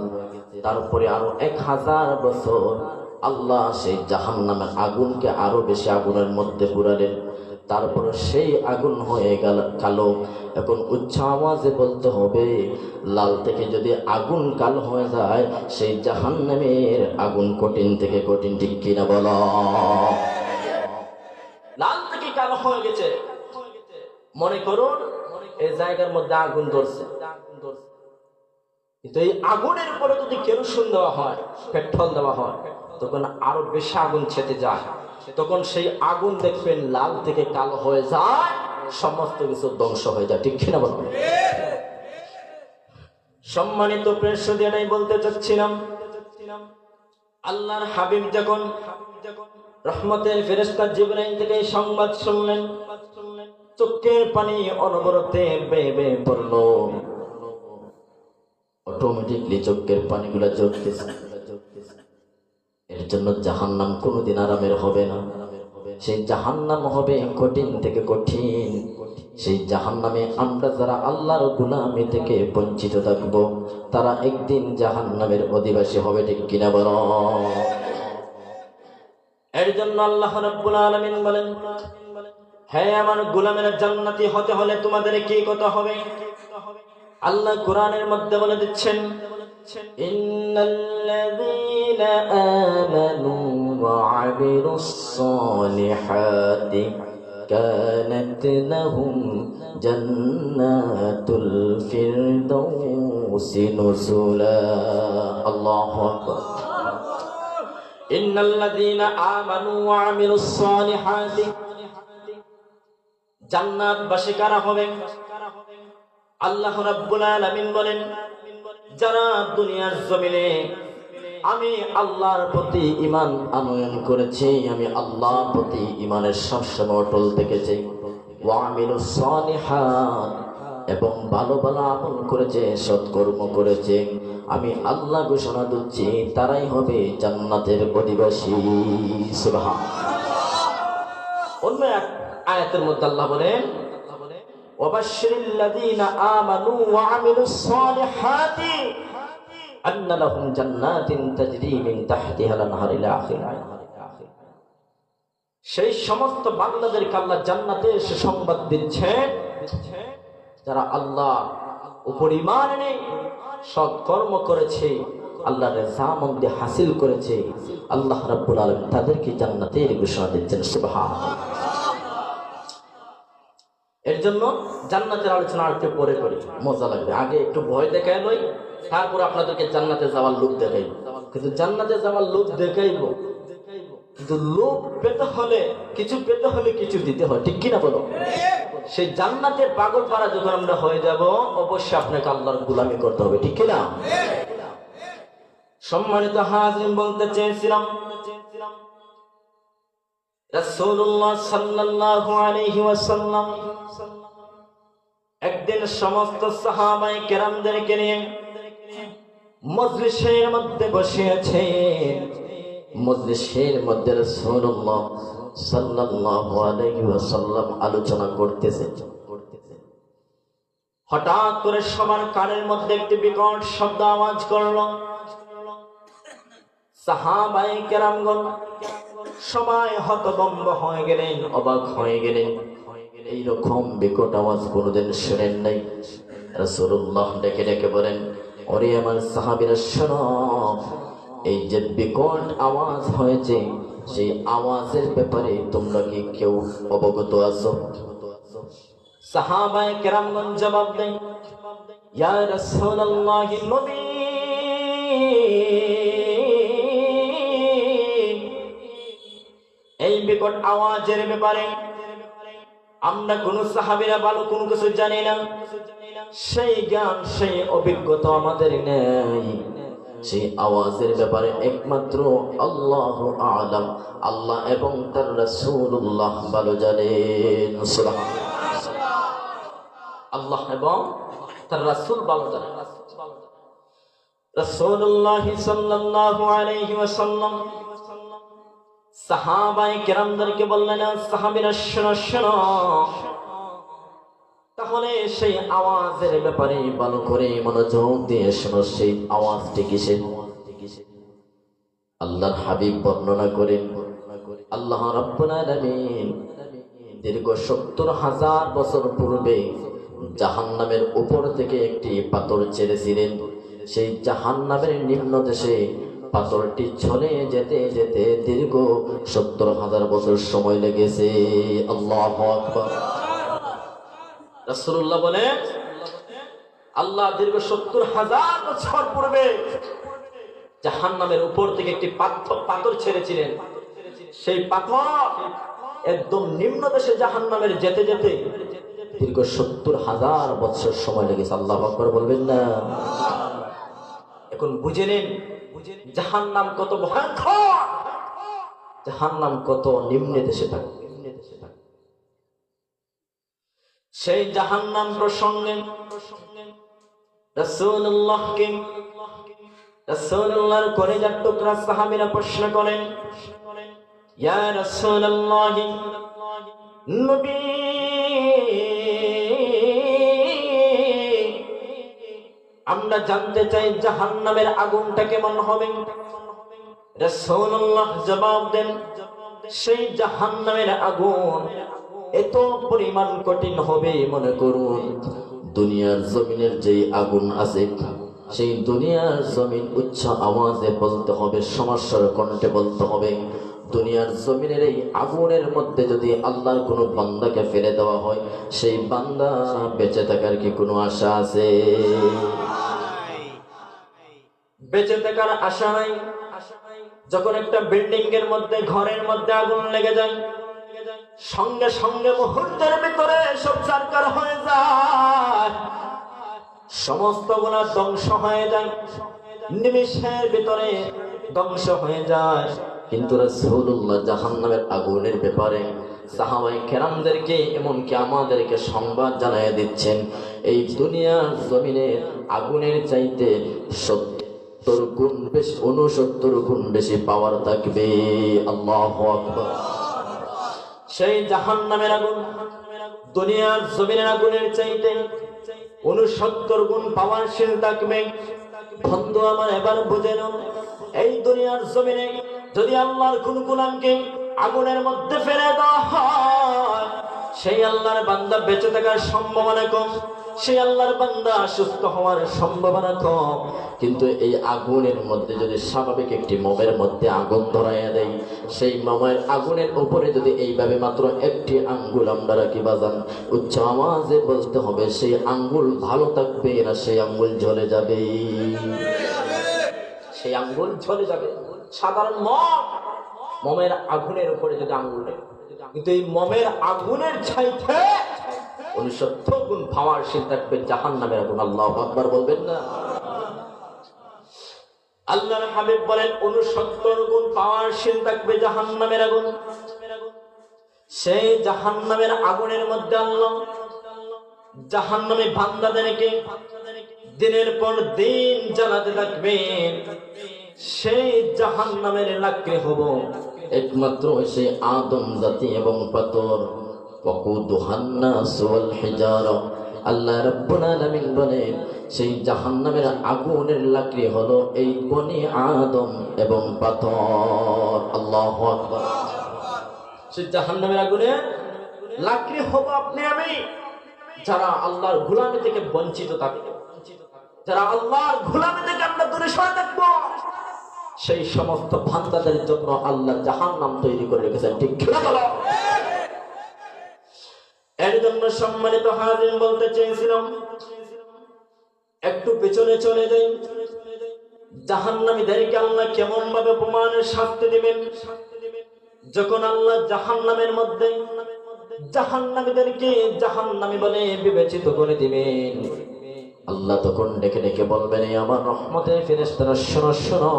তারপরে আরো 1000 বছর আল্লাহ সেই জাহান্নামের আগুনকে আরো বেশি আগুনের মধ্যে পুরালেন। তারপর সেই আগুন হয়ে গেল কালো। এখন উচ্চ আওয়াজে বলতে হবে, লাল থেকে যদি আগুন কালো হয়ে যায়, সেই জাহান্নামের আগুন কঠিন থেকে কঠিন, ঠিক কিনা বলো? লাল থেকে কালো হয়ে গেছে। মনে করুন এই জায়গার মধ্যে আগুন ধরছে, কিন্তু এই আগুনের উপরে যদি কেরোসিন দেওয়া হয়, পেট্রোল দেওয়া হয়, তখন আরো বেশি আগুন ছেতে যায়। তখন সেই আগুন দেখবেন লাল থেকে কালো হয়ে যায়, সমস্ত কিছু ধ্বংস হয়ে যায়, ঠিক কিনা বলুন? সম্মানিত প্রেক্ষক, এটাই বলতে চাচ্ছিলাম। আল্লাহর হাবিব যখন রহমতের ফেরেশতা জিবরাইল থেকে সংবাদ শুনলেন, চোখের পানি অনবরতে বেয়ে বেয়ে পড়লো। অটোমেটিকলি চোখের পানিগুলো ঝরতেছে। এর জন্য জাহান্নাম কোনোদিন আরামের হবে না। সেই জাহান্নাম হবে কঠিন থেকে কঠিন। সেই জাহান্নামে আমরা যারা আল্লাহর গোলামি থেকে বঞ্চিত থাকব, তারা একদিন জাহান্নামের অধিবাসী হবে, ঠিক কিনা বলো? এর জন্য আল্লাহ রাব্বুল আলামিন বলেন, হে আমার গোলামেরা, জান্নাতি হতে হলে তোমাদের কি করতে হবে? আল্লাহ কোরআনের মধ্যে বলে দিচ্ছেন, ইন্নাল্লাযীনা আমানু ওয়া আমিলুস সালিহাতি কানাত লাহুম জান্নাতুল ফিরদাউসি নুজুলা। আল্লাহু আকবার। ইন্নাল্লাযীনা আমানু ওয়া আমিলুস সালিহাতি, জান্নাতবাসী কারা হবে? আল্লাহ রাব্বুল আলামিন বলেন, যারা দুনিয়ার জমিনে আমি আল্লাহর প্রতি ঈমান আনয়ন করেছি, আমি আল্লাহর প্রতি ঈমানের সবসময় অটল থেকেছি, ওয়া আমিলুস সালিহাত, এবং ভালো ভালো আমল করেছে, সৎকর্ম করেছে, আমি আল্লাহ ঘোষণা দিচ্ছি তারাই হবে জান্নাতের অধিবাসী। সুবহানাল্লাহ। অন্য এক আয়াতের মধ্যে আল্লাহ বলেন, ওয়াবাশশিরিল্লাযীনা আমানু ওয়া আমিলুস সালিহাতি আন্না লাহুম জান্নাতিন তাজরি মিন তাহতিহাল আনহার ইলা আখির আয়াত। সেই সমস্ত বান্দাদেরকে আল্লাহ জান্নাতের সুসংবাদ দিচ্ছেন যারা আল্লাহ উপর ঈমান এনে সৎকর্ম করেছে, আল্লাহর রেজামন্দি হাসিল করেছে, আল্লাহ রাব্বুল আলামিন তাদেরকে জান্নাতের ঘোষণা দিচ্ছেন। সুবহানাল্লাহ। এর জন্য জান্নাতের আলোচনা একটু পরে করি, মজা লাগবে। আগে একটু ভয় দেখায় লই, তারপর আপনাদেরকে জান্নাতে যাওয়ার লোভ দেখাইব। কিন্তু জান্নাতে যাওয়ার লোভ দেখাইব, কিন্তু লোভ পেতে হলে কিছু দিতে হয়, ঠিক কিনা বলো? সেই জান্নাতের পাগল পাড়া যখন আমরা হয়ে যাব, অবশ্যই আপনাকে আল্লাহর গোলামি করতে হবে, ঠিক কিনা? সম্মানিত হাজিরিন, বলতে চেয়েছিলাম, রাসূলুল্লাহ সাল্লাল্লাহু আলাইহি ওয়াসাল্লাম একদিন সমস্ত সাহাবায়ে কেরামদেরকে নিয়ে মজলিসের মধ্যে বসে আছেন। মজলিসের মধ্যে রাসূলুল্লাহ সাল্লাল্লাহু আলাইহি ওয়াসাল্লাম আলোচনা করতেছেন। হঠাৎ করে সবার কানের মধ্যে একটি বিকট শব্দ আওয়াজ করলো। সাহাবায়ে কেরামগণ সবাই হতভম্ব হয়ে গেলেন, অবাক হয়ে গেলেন। এইরকম বিকট আওয়াজ কোনোদিন শুনেন নাই। রাসূলুল্লাহ ডেকে ডেকে বলেন, ওরে আমার সাহাবীরা শোনো, এই যে বিকট আওয়াজ হয়েছে, সেই আওয়াজের ব্যাপারে তোমরা কি কেউ অবগত আছো? সাহাবায়ে কেরামগণ জবাব দেন, ইয়া রাসূলুল্লাহ, নবী, এই বিকট আওয়াজের ব্যাপারে আমরা কোন সাহাবীরা ভালো কোনো কিছু জানি না, সেই জ্ঞান সেই অভিজ্ঞতা আমাদের নেই। সেই আওয়াজের ব্যাপারে একমাত্র আল্লাহু আ'লাম, আল্লাহ এবং তার রাসূলুল্লাহ ভালো জানেন। সুবহানাল্লাহ। আল্লাহ এবং তার রাসূল ভালো জানেন। রাসূলুল্লাহ সাল্লাল্লাহু আলাইহি ওয়াসাল্লাম সাহাবায়ে কেরামদেরকে বললেন, সাহাবীরা শোনো শোনো, তাহলে সেই আওয়াজের ব্যাপারে ভালো করে মনোযোগ দিয়ে শোনো। সেই আওয়াজটি কিসের? আল্লাহর হাবিব বর্ণনা করেন, আল্লাহ রাব্বুল আলামিন দীর্ঘ ৭০,০০০ বছর পূর্বে জাহান্নামের উপর থেকে একটি পাথর ছেড়েছিলেন। সেই জাহান্নামের নিম্ন দেশে পাথরটি চলে যেতে যেতে দীর্ঘ ৭০,০০০ বছর সময় লেগেছে। আল্লাহু আকবার। রাসূলুল্লাহ বলেন, আল্লাহ দীর্ঘ ৭০,০০০ বছর পূর্বে জাহান্নামের উপর থেকে একটি পাথর ছেড়েছিলেন। সেই পাথর একদম নিম্ন দেশে জাহান্নামের যেতে যেতে দীর্ঘ ৭০,০০০ বছর সময় লেগেছে। আল্লাহু আকবার বলবেন না? এখন বুঝে নিন জাহান্নাম কত ভয়ঙ্কর, জাহান্নাম কত নিম্ন দেশে থাকে। সেই জাহান্নাম প্রসঙ্গে রাসূলুল্লাহর কলিজার টুকরা সাহাবীরা প্রশ্ন করেন, ইয়া রাসূলুল্লাহ, নবী, আমরা জানতে চাই জাহান্নামের আগুনটা কেমন হবে। রাসূলুল্লাহ জবাব দেন, সেই জাহান্নামের আগুন এত পরিমাণ কঠিন হবে, মনে করুন দুনিয়ার জমিনের যেই আগুন আছে, সেই দুনিয়ার জমিন উচ্চ আওয়াজে বলতে হবে, সমস্যার কণ্ঠে বলতে হবে, দুনিয়ার জমিনের এই আগুনের মধ্যে যদি আল্লাহর কোনো বান্দাকে ফেলে দেওয়া হয়, সেই বান্দা বেঁচে থাকার কি কোনো আশা আছে? বেঁচে থাকার আশা নাই। যখন একটা বিল্ডিং এর মধ্যে, ঘরের মধ্যে আগুন লেগে যায়, সঙ্গে সঙ্গে মুহূর্তের ভিতরে সব ছারখার হয়ে যায়, সমস্ত গুণা ধ্বংস হয়ে যায়, নিমেষের ভিতরে ধ্বংস হয়ে যায়। কিন্তু রাসূলুল্লাহ জাহান্নামের আগুনের ব্যাপারে সাহাবায়ে কেরামদেরকে, এমনকি আমাদেরকে সংবাদ জানিয়ে দিচ্ছেন, এই দুনিয়ার জমিনে আগুনের চাইতে 70 গুণ বেশি, 69 গুণ বেশি পাওয়ার থাকবে। আল্লাহু আকবার। সেই জাহান্নামের আগুন দুনিয়ার জমিনের আগুনের চাইতে 69 গুণ পাওয়ারশীল থাকবে। বন্ধু আমার, এবার বুঝে নাও, এই দুনিয়ার জমিনে যদি আল্লাহর কোন গোলামকে আগুনের মধ্যে ফেলে দেওয়া হয়, সেই আল্লাহর বান্দা বেঁচে থাকার সম্ভাবনা কম, সেই আল্লাহর বান্দা সুস্থ হওয়ার সম্ভাবনা কম। কিন্তু এই আগুনের মধ্যে যদি স্বাভাবিক একটি মোমের মধ্যে আগুন ধরাইয়া দেয়, সেই মোমের আগুনের উপরে যদি এইভাবে মাত্র একটি আঙ্গুল আমরা রাখি বাজান, উচ্চ আওয়াজে বলতে হবে, সেই আঙ্গুল ভালো থাকবে না সেই আঙ্গুল ঝরে যাবে? সেই আঙ্গুল ঝরে যাবে। সাধারণ মোমের আগুনের উপরে যদি আঙ্গুল রাখে, কিন্তু এই মোমের আগুনের চাইতে 69 গুণ পাওয়ারশীল থাকবে জাহান্নামের আগুন। আল্লাহু আকবার বলবেন না? আল্লাহর হাবিব বলেন 69 গুণ পাওয়ারশীল থাকবে জাহান্নামের আগুন। সেই জাহান্নামের আগুনের মধ্যে আল্লাহ জাহান্নামী বান্দাদেরকে দিনের পর দিন জ্বালাতে থাকবেন। সেই জাহান্নামের লাকড়ি হবো একমাত্র সেই আদম জাতি এবং পাথর। ওয়াকুদুহান নাস ওয়াল হিজারা। আল্লাহ রাব্বুল আলামিন বলেন, সেই জাহান্নামের আগুনের লাকড়ি হলো এই বনি আদম এবং পাথর। আল্লাহু আকবার। সেই জাহান্নামের আগুনের লাকড়ি হবো আপনি আমি, যারা আল্লাহর গোলামি থেকে বঞ্চিত থাকবে, যারা আল্লাহর গোলামি থেকে আমরা দূরে সরে থাকবো, সেই সমস্ত বান্দাদের জন্য আল্লাহ জাহান্নাম তৈরি করে রেখেছেন। ঠিক কি না বলো? এর জন্য সম্মানিত হাজির বলতে চেয়েছিলাম, একটু পেছনে চলে যাই। জাহান্নামীদেরকে আল্লাহ কেমন ভাবে অপমানের শাস্তি দিবেন, যখন আল্লাহ জাহান্নামের মধ্যে জাহান্নামীদেরকে জাহান্নামী বলে বিবেচিত করে দিবেন, আল্লাহ তখন ডেকে ডেকে বলবেন, আমার রহমতের ফেরেশতারা শোনো শোনো,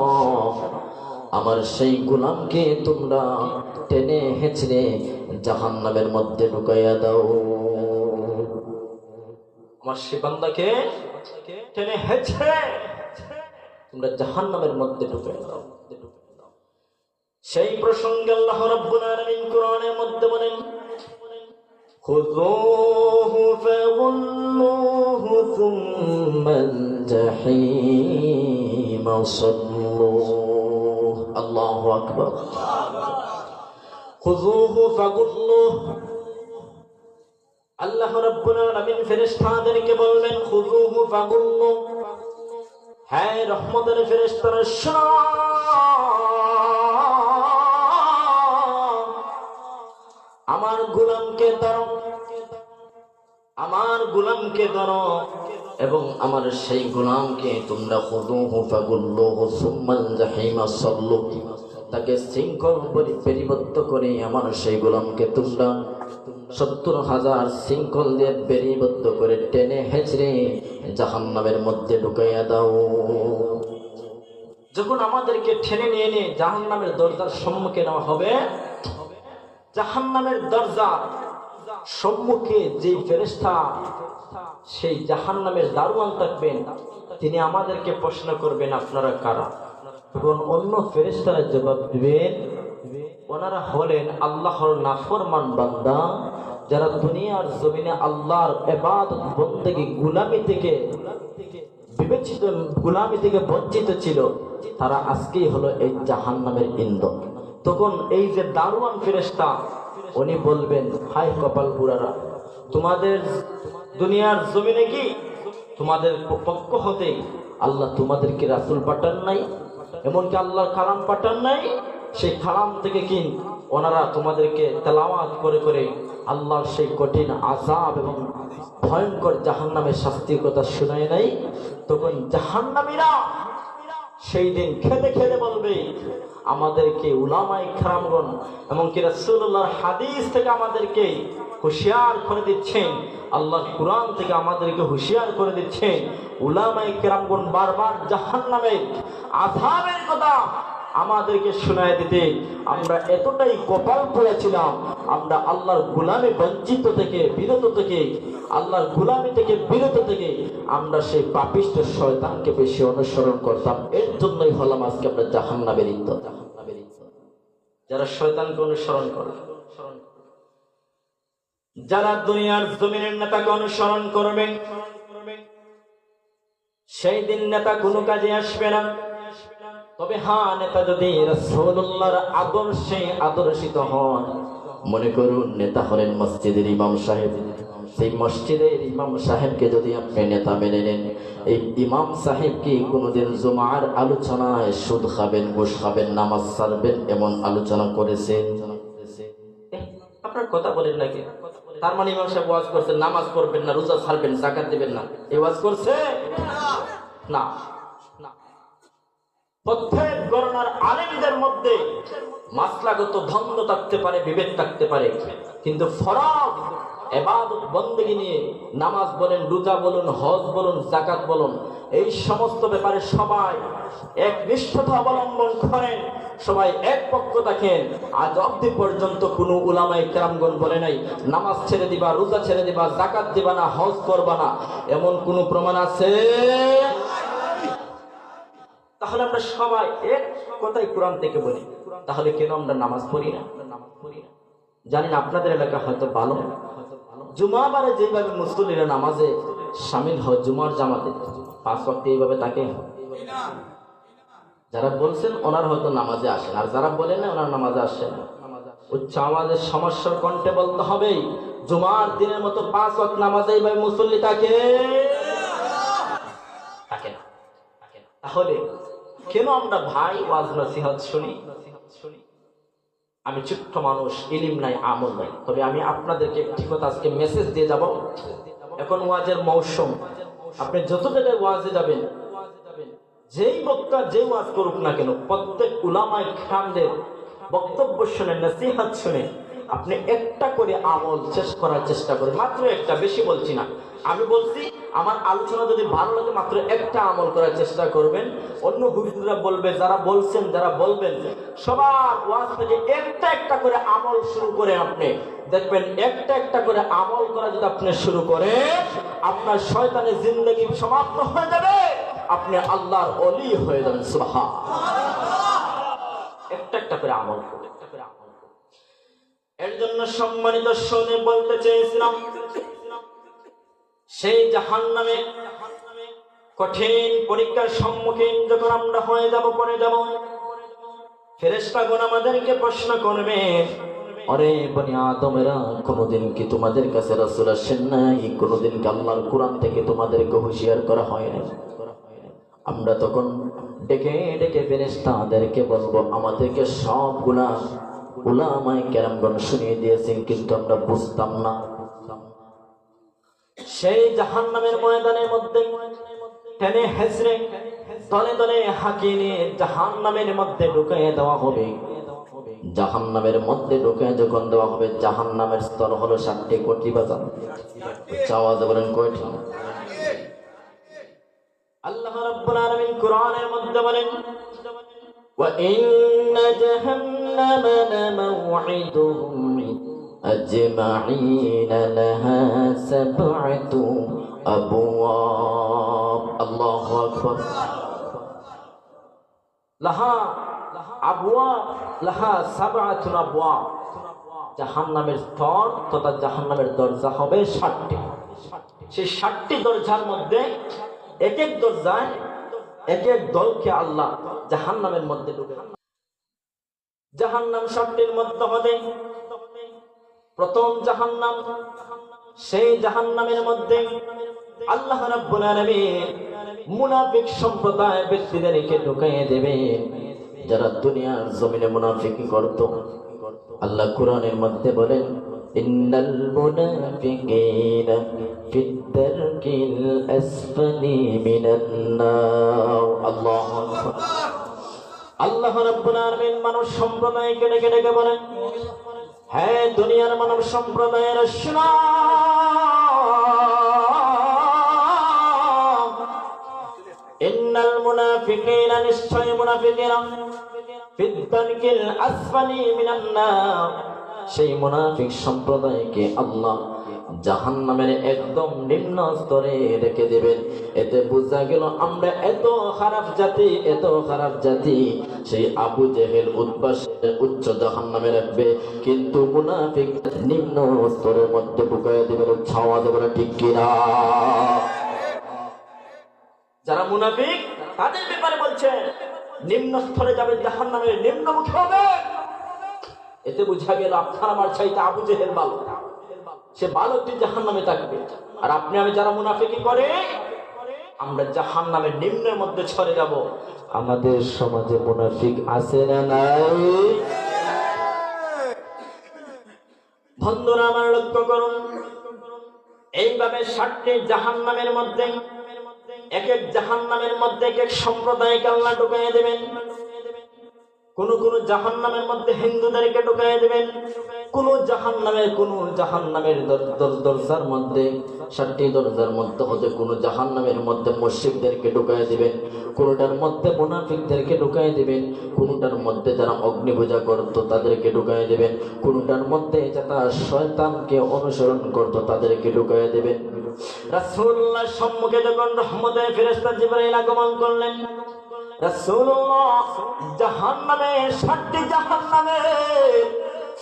আমার সেই গোলামকে তোমরা টেনে হেঁচড়ে জাহান্নামের মধ্যে ঢুকাইয়া দাও। আমার সেই বান্দাকে টেনে হেঁচড়ে তোমরা জাহান্নামের মধ্যে ঢুকাইয়া দাও। সেই প্রসঙ্গে আল্লাহ রাব্বুল আলামিন কোরআনের মধ্যে বলেন, খুযূহু ফাগুল্লুহু সুম্মাল জাহীম সাল্লুহু। আল্লাহু আকবার। খুযূহু ফাগুল্লুহু। আল্লাহ রাব্বুল আলামিন ফেরেশতাদেরকে বলবেন, খুযূহু ফাগুল্লুহু, হ্যাঁ রহমতের ফেরেশতারা শোনো, আমার গোলামকে ধরো, আমার গোলামকে ধরো, এবং আমার সেই গোলামকে তোমরা খুযূহু ফাগুল্লুহু সুম্মাল জাহীম সাল্লুহু, তাকে শৃঙ্খল পরিবদ্ধ করে আমার সেই গোলামকে তোমরা 70,000 শৃঙ্খল দিয়ে বেরিবদ্ধ করে টেনে হেঁচড়ে জাহান্নামের মধ্যে ঢুকাইয়া দাও। যখন আমাদেরকে টেনে নিয়ে নিয়ে জাহান্নামের দরজার সম্মুখে নেওয়া হবে, জাহান্নামের দরজা সম্মুখে যে ফেরেশতা সেই জাহান্নামের দারোয়ান থাকবেন, তিনি আমাদেরকে প্রশ্ন করবেন, আপনারা কারা? এবং অন্য ফেরেশতারা জবাব দিবেন, ওনারা হলেন আল্লাহর নাফরমান বান্দা, যারা দুনিয়ার জমিনে আল্লাহর ইবাদত বন্দেগী গোলামি থেকে বিবেচিত, গোলামি থেকে বঞ্চিত ছিল, তারা আজকেই হলো এই জাহান্নামের ইন্ধন। তখন এই যে দারোয়ান ফেরেশতা উনি বলবেন, হায় কপাল পুরারা, তোমাদের দুনিয়ার জমিনে কি তোমাদের পক্ষ হতে আল্লাহ তোমাদেরকে রাসূল পাঠান নাই, এমনকি আল্লাহর কালাম পাঠান নাই? সেই কালাম থেকে কি ওনারা তোমাদেরকে তেলাওয়াত করে করে আল্লাহর সেই কঠিন আযাব এবং ভয়ঙ্কর জাহান্নামের শাস্তির কথা শোনায় নাই? তখন জাহান্নামীরা সেই দিন খেতে খেতে বলবে, আমাদেরকে উলামায়ে কেরামগণ এমনকি রাসূলুল্লাহর হাদিস থেকে আমাদেরকে হুঁশিয়ার করে দিচ্ছেন, আল্লাহর কুরআন থেকে আমাদেরকে হুঁশিয়ার করে দিচ্ছেন, উলামায়ে কেরামগণ বারবার জাহান্নামের আযাবের কথা আমাদেরকে শোনায় দিতে আমরা এতটাই কপাল পড়েছিলাম, আমরা আল্লাহর গোলামি বঞ্চিত থেকে বিরত থেকে, আল্লাহর গোলামি থেকে বিরত থেকে আমরা সেই পাপিষ্ঠ শয়তানকে বেশি অনুসরণ করতাম, এর জন্যই হলাম আজকে আমরা জাহান্নামের ইন্ধন। যারা শয়তানকে অনুসরণ করে, যারা দুনিয়ার জমিনের নেতাকে অনুসরণ করবে, সেই দিন নেতা কোনো কাজে আসবে না। তবে হ্যাঁ, নেতা যদি রাসূলুল্লাহর আদর্শে আদর্শিত হন, মনে করুন নেতা হলেন মসজিদের ইমাম সাহেব, সেই মসজিদের ইমাম সাহেবকে যদি আপনি নেতা মেনে নেন, এই ইমাম সাহেব কি কোনোদিন জুমার আলোচনায় সুদ খাবেন, ঘুষ খাবেন, নামাজ ছাড়বেন এমন আলোচনা করেছেন? আপনার কথা বলেন নাকি? তার মানে ইমাম সাহেব ওয়াজ করছেন নামাজ পড়বেন না, রোজা ছাড়বেন, যাকাত দিবেন না, এই ওয়াজ করছে না? প্রত্যেক গণনার আলেমদের মধ্যে মাসলাগত দ্বন্দ্ব থাকতে পারে, বিভেদ থাকতে পারে, কিন্তু ফরজ ইবাদত বন্দেগী নিয়ে নামাজ বলেন, রোজা বলুন, হজ বলুন, যাকাত বলুন, এই সমস্ত ব্যাপারে সবাই এক নিষ্ঠতা অবলম্বন করেন, সবাই এক পক্ষ থাকেন। আজ অবধি পর্যন্ত কোনো উলামায়ে কেরামগণ বলে নাই নামাজ ছেড়ে দিবা, রোজা ছেড়ে দিবা, যাকাত দিবা না, হজ করবা না, এমন কোনো প্রমাণ আছে? তাহলে আমরা সবাই এক কথাই কোরআন থেকে বলি, তাহলে কেন আমরা নামাজ পড়ি না? জানি না আপনাদের এলাকা হয়তো ভালো, জুমাবারে যেভাবে মুসল্লিরা নামাজে শামিল হয়, জুমার জামাতে 5 ওয়াক্ত এইভাবে তাকে, যারা বলছেন ওনার হয়তো নামাজে আসেন, আর যারা বলেন না ওনার নামাজে আসেন। উচ্চ আওয়াজের সমস্যার কণ্ঠে বলতে হবে, জুমার দিনের মতো 5 ওয়াক্ত নামাজে এইভাবে মুসল্লি থাকে না। তাহলে কেন আমরা ভাই ওয়াজ নসিহত শুনি? আমি ছোট্ট মানুষ, ইলম নাই, আমল নাই, তবে আমি আপনাদেরকে একটি কথা আজকে মেসেজ দিয়ে যাব। এখন ওয়াজের মৌসুম, আপনি যত জায়গায় ওয়াজে যাবেন, যেই বক্তা যে ওয়াজ করুক না কেন, প্রত্যেক উলামায়ে কেরামদের বক্তব্য শুনে, নসিহত শুনে আপনি একটা করে আমল শেষ করার চেষ্টা করেন, মাত্র একটা, বেশি বলছি না। আমি বলছি আমার আলোচনা যদি ভালো লাগে মাত্র একটা আমল করার চেষ্টা করবেন। অন্য হুজুররা বলবে, যারা বলছেন, যারা বলবেন, সবার ওয়াজ থেকে একটা একটা করে আমল শুরু করে আপনি দেখবেন, একটা একটা করে আমল করা যদি আপনি শুরু করেন, আপনার শয়তানের জিন্দেগি সমাপ্ত হয়ে যাবে, আপনি আল্লাহর ওলি হয়ে যাবেন। সুবহানাল্লাহ। একটা একটা করে আমল করুন। এর জন্য সম্মানিত শুনে বলতে চেয়েছিলাম, সেই জাহান্নামে কঠিন পরীক্ষার সম্মুখীন যখন আমরা হয়ে যাব, পড়ে যাব, ফেরেশতাগণ আমাদেরকে প্রশ্ন করবে, আরে বনি আদমেরা, কোনদিন কি তোমাদের কাছে রাসূল আসেন নাই? কোনদিন কি আল্লাহর কোরআন থেকে তোমাদেরকে হুঁশিয়ার করা হয় না? আমরা তখন ডেকে ডেকে ফেরেশতাদেরকে বলবো, আমাদেরকে সবগুলা উলামায়ে কেরামগণ শুনিয়ে দিয়েছেন, কিন্তু আমরা বুঝতাম না। সেই জাহান্নামের ময়দানের মধ্যে টেনে হেসড়ে তলে তলে হাকিয়ে জাহান্নামের মধ্যে ঢুকিয়ে দেওয়া হবে। জাহান্নামের মধ্যে ঢুকিয়ে যখন দেওয়া হবে, জাহান্নামের স্তর হলো 7টি কোটি বাজার। আওয়াজে বলেন কয়টি? আল্লাহ রাব্বুল আলামিন কোরআনের মধ্যে বলেন, ওয়া ইন্না জাহান্নামা লামাওঈদুহুম আজমাঈন লাহা 7 আবওয়াব। আল্লাহু আকবার। লাহা আবওয়াব, লাহা 7 আবওয়াব। জাহান্নামের স্তর তথা জাহান্নামের দরজা হবে 7টি। সেই 7টি দরজার মধ্যে এক এক দরজায় এক এক দলকে আল্লাহ জাহান্নামের মধ্যে ঢুকে জাহান্নাম শব্দের মধ্যে হবে প্রথম জাহান্নাম। সেই জাহান্নামের মধ্যে আল্লাহ রাব্বুল আলামিন মুনাফিক সম্প্রদায় ব্যক্তিদেরকে ঢুকিয়ে দেবে, যারা দুনিয়ার জমিনে মুনাফিকি করত। আল্লাহ কোরআনের মধ্যে বলেন, ইন্নাল মুনাফিকিনা ফিদ-দারকিল আসফালি মিনান নার। আল্লাহু আকবার। আল্লাহ রাব্বুল আলামিন মানব সম্প্রদায়কে ডেকে ডেকে বলেন, হ্যাঁ দুনিয়ার মানব সম্প্রদায়ের শোনো, ইন্নাল মুনাফিকিনা, নিশ্চয় মুনাফিকেরা, ফিদ-দারকিল আসফালি মিনান নার, সেই মুনাফিক সম্প্রদায়কে আল্লাহ জাহান্নামের একদম নিম্ন স্তরে রেখে দেবেন। এতে বোঝা গেল আমরা এত খারাপ জাতি, এত খারাপ জাতি। সেই আবু জেহেল উৎপাস উচ্চ জাহান্নামে রাখবে, কিন্তু মুনাফিক নিম্ন স্তরের মধ্যে ঢুকাইয়া দেবে, ছাওয়া দেবে না, ঠিক কিনা? যারা মুনাফিক তাদের ব্যাপারে বলছে নিম্ন স্তরে যাবে, জাহান্নামের নিম্নমুখী হবে। এতে বোঝা গেল আপনার আমার চাইতে আবু জেহেল ভালো, সে ভালো একটি জাহান্নামে থাকবে। আর আপনি আমি যারা মুনাফিকি করে আমরা জাহান্নামের নিম্নের মধ্যে ছড়ে যাব। আমাদের সমাজে মুনাফিক আছে না নাই? বন্ধুরা আমার লক্ষ্য করুন, এইভাবে 7টি জাহান্নামের মধ্যে এক এক জাহান্নামের মধ্যে এক এক সম্প্রদায়কে আল্লাহ ঢুকিয়ে দেবেন। কোন কোন জাহান্নামের মধ্যে হিন্দুদেরকে ঢুকিয়ে দেবেন, কোন জাহান্নামের দরজার মধ্যে 7টি দরজার মধ্যে হতে কোন জাহান্নামের মধ্যে মুশরিকদেরকে ঢুকিয়ে দিবেন, কোনটার মধ্যে মুনাফিকদেরকে ঢুকিয়ে দিবেন, কোনটার মধ্যে যারা অগ্নি পূজা করত তাদেরকে ঢুকিয়ে দিবেন, কোনটার মধ্যে যারা শয়তানকে অনুসরণ করত তাদেরকে ঢুকিয়ে দিবেন। রাসূলুল্লাহ সম্মুখে যখন রহমতের ফেরেশতা জিবরাইল আগমন করলেন, রাসূলুল্লাহ জাহান্নামের 7টি জাহান্নামের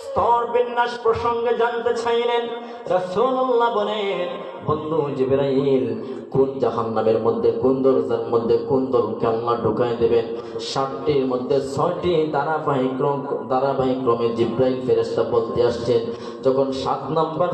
স্তর বিন্যাস প্রসঙ্গে জানতে চাইলেন। রাসূলুল্লাহ বলেন, বন্ধু জিবরাইল, কোন জাহান্নামের মধ্যে কোন দরজার মধ্যে কোন দলকে আল্লাহ ঢুকায় দেবেন? 7টির মধ্যে 6টি ধারাবাহিক ক্রমে জিবরাইল ফেরেশতা বলতে আসছেন। যখন 7 নম্বর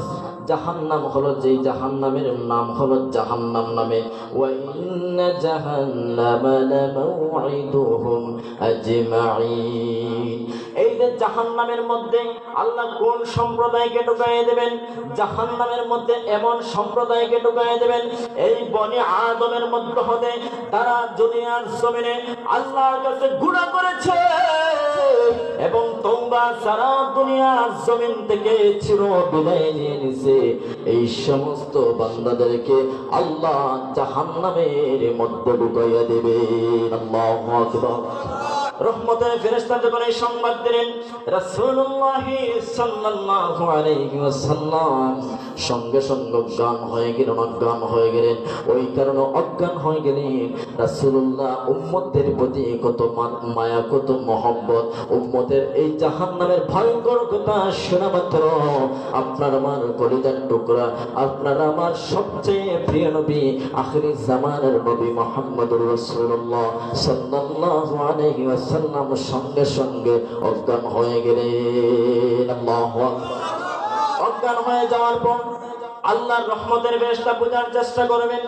জাহান্নাম হলো, যেই জাহান্নামের নাম হলো জাহান্নাম নামে, ওয়া ইন্না জাহান্নামা লামাউইদুহুম আজমাইন। এই যে জাহান্নামের মধ্যে আল্লাহ কোন সম্প্রদায়কে ঢুকায় দেবেন? জাহান্নামের মধ্যে এমন সম্প্রদায়কে ঢুকায় দেবেন, এই বনি আদমের মধ্যে হতে তারা দুনিয়ার জমিনে আল্লাহর কাছে গুনাহ করেছে এবং তওবা সারা দুনিয়ার জমিন থেকে চির বিদায় নিয়ে নিছে। এই সমস্ত বান্দাদেরকে আল্লাহ জাহান্নামের মধ্যে ঢুকাইয়া দেবে। আল্লাহু আকবার। রহমতের ফেরেশতা যখন এই সংবাদ দিলেন, রাসূলুল্লাহ সাল্লাল্লাহু আলাইহি ওয়াসাল্লাম সঙ্গে সঙ্গে অজ্ঞান হয়ে গেলেন। ওই কারণে অজ্ঞান হয়ে গেলেন। রাসূলুল্লাহ উম্মতের প্রতি কত মায়া, কত মহব্বত, উম্মতের এই জাহান্নামের ভয়ঙ্কর কথা শোনা মাত্র আপনার আমার কলিজার টুকরা, আপনার আমার সবচেয়ে প্রিয় নবী, আখিরি জামানের নবী মুহাম্মদুর রাসূলুল্লাহ সাল্লাল্লাহু আলাইহি ওয়াসাল্লাম সঙ্গে সঙ্গে অজ্ঞান হয়ে গেলেন। আল্লাহু আকবার। অজ্ঞান হয়ে যাওয়ার পর আল্লাহর রহমতের ফেরেশতা বোঝার চেষ্টা করবেন।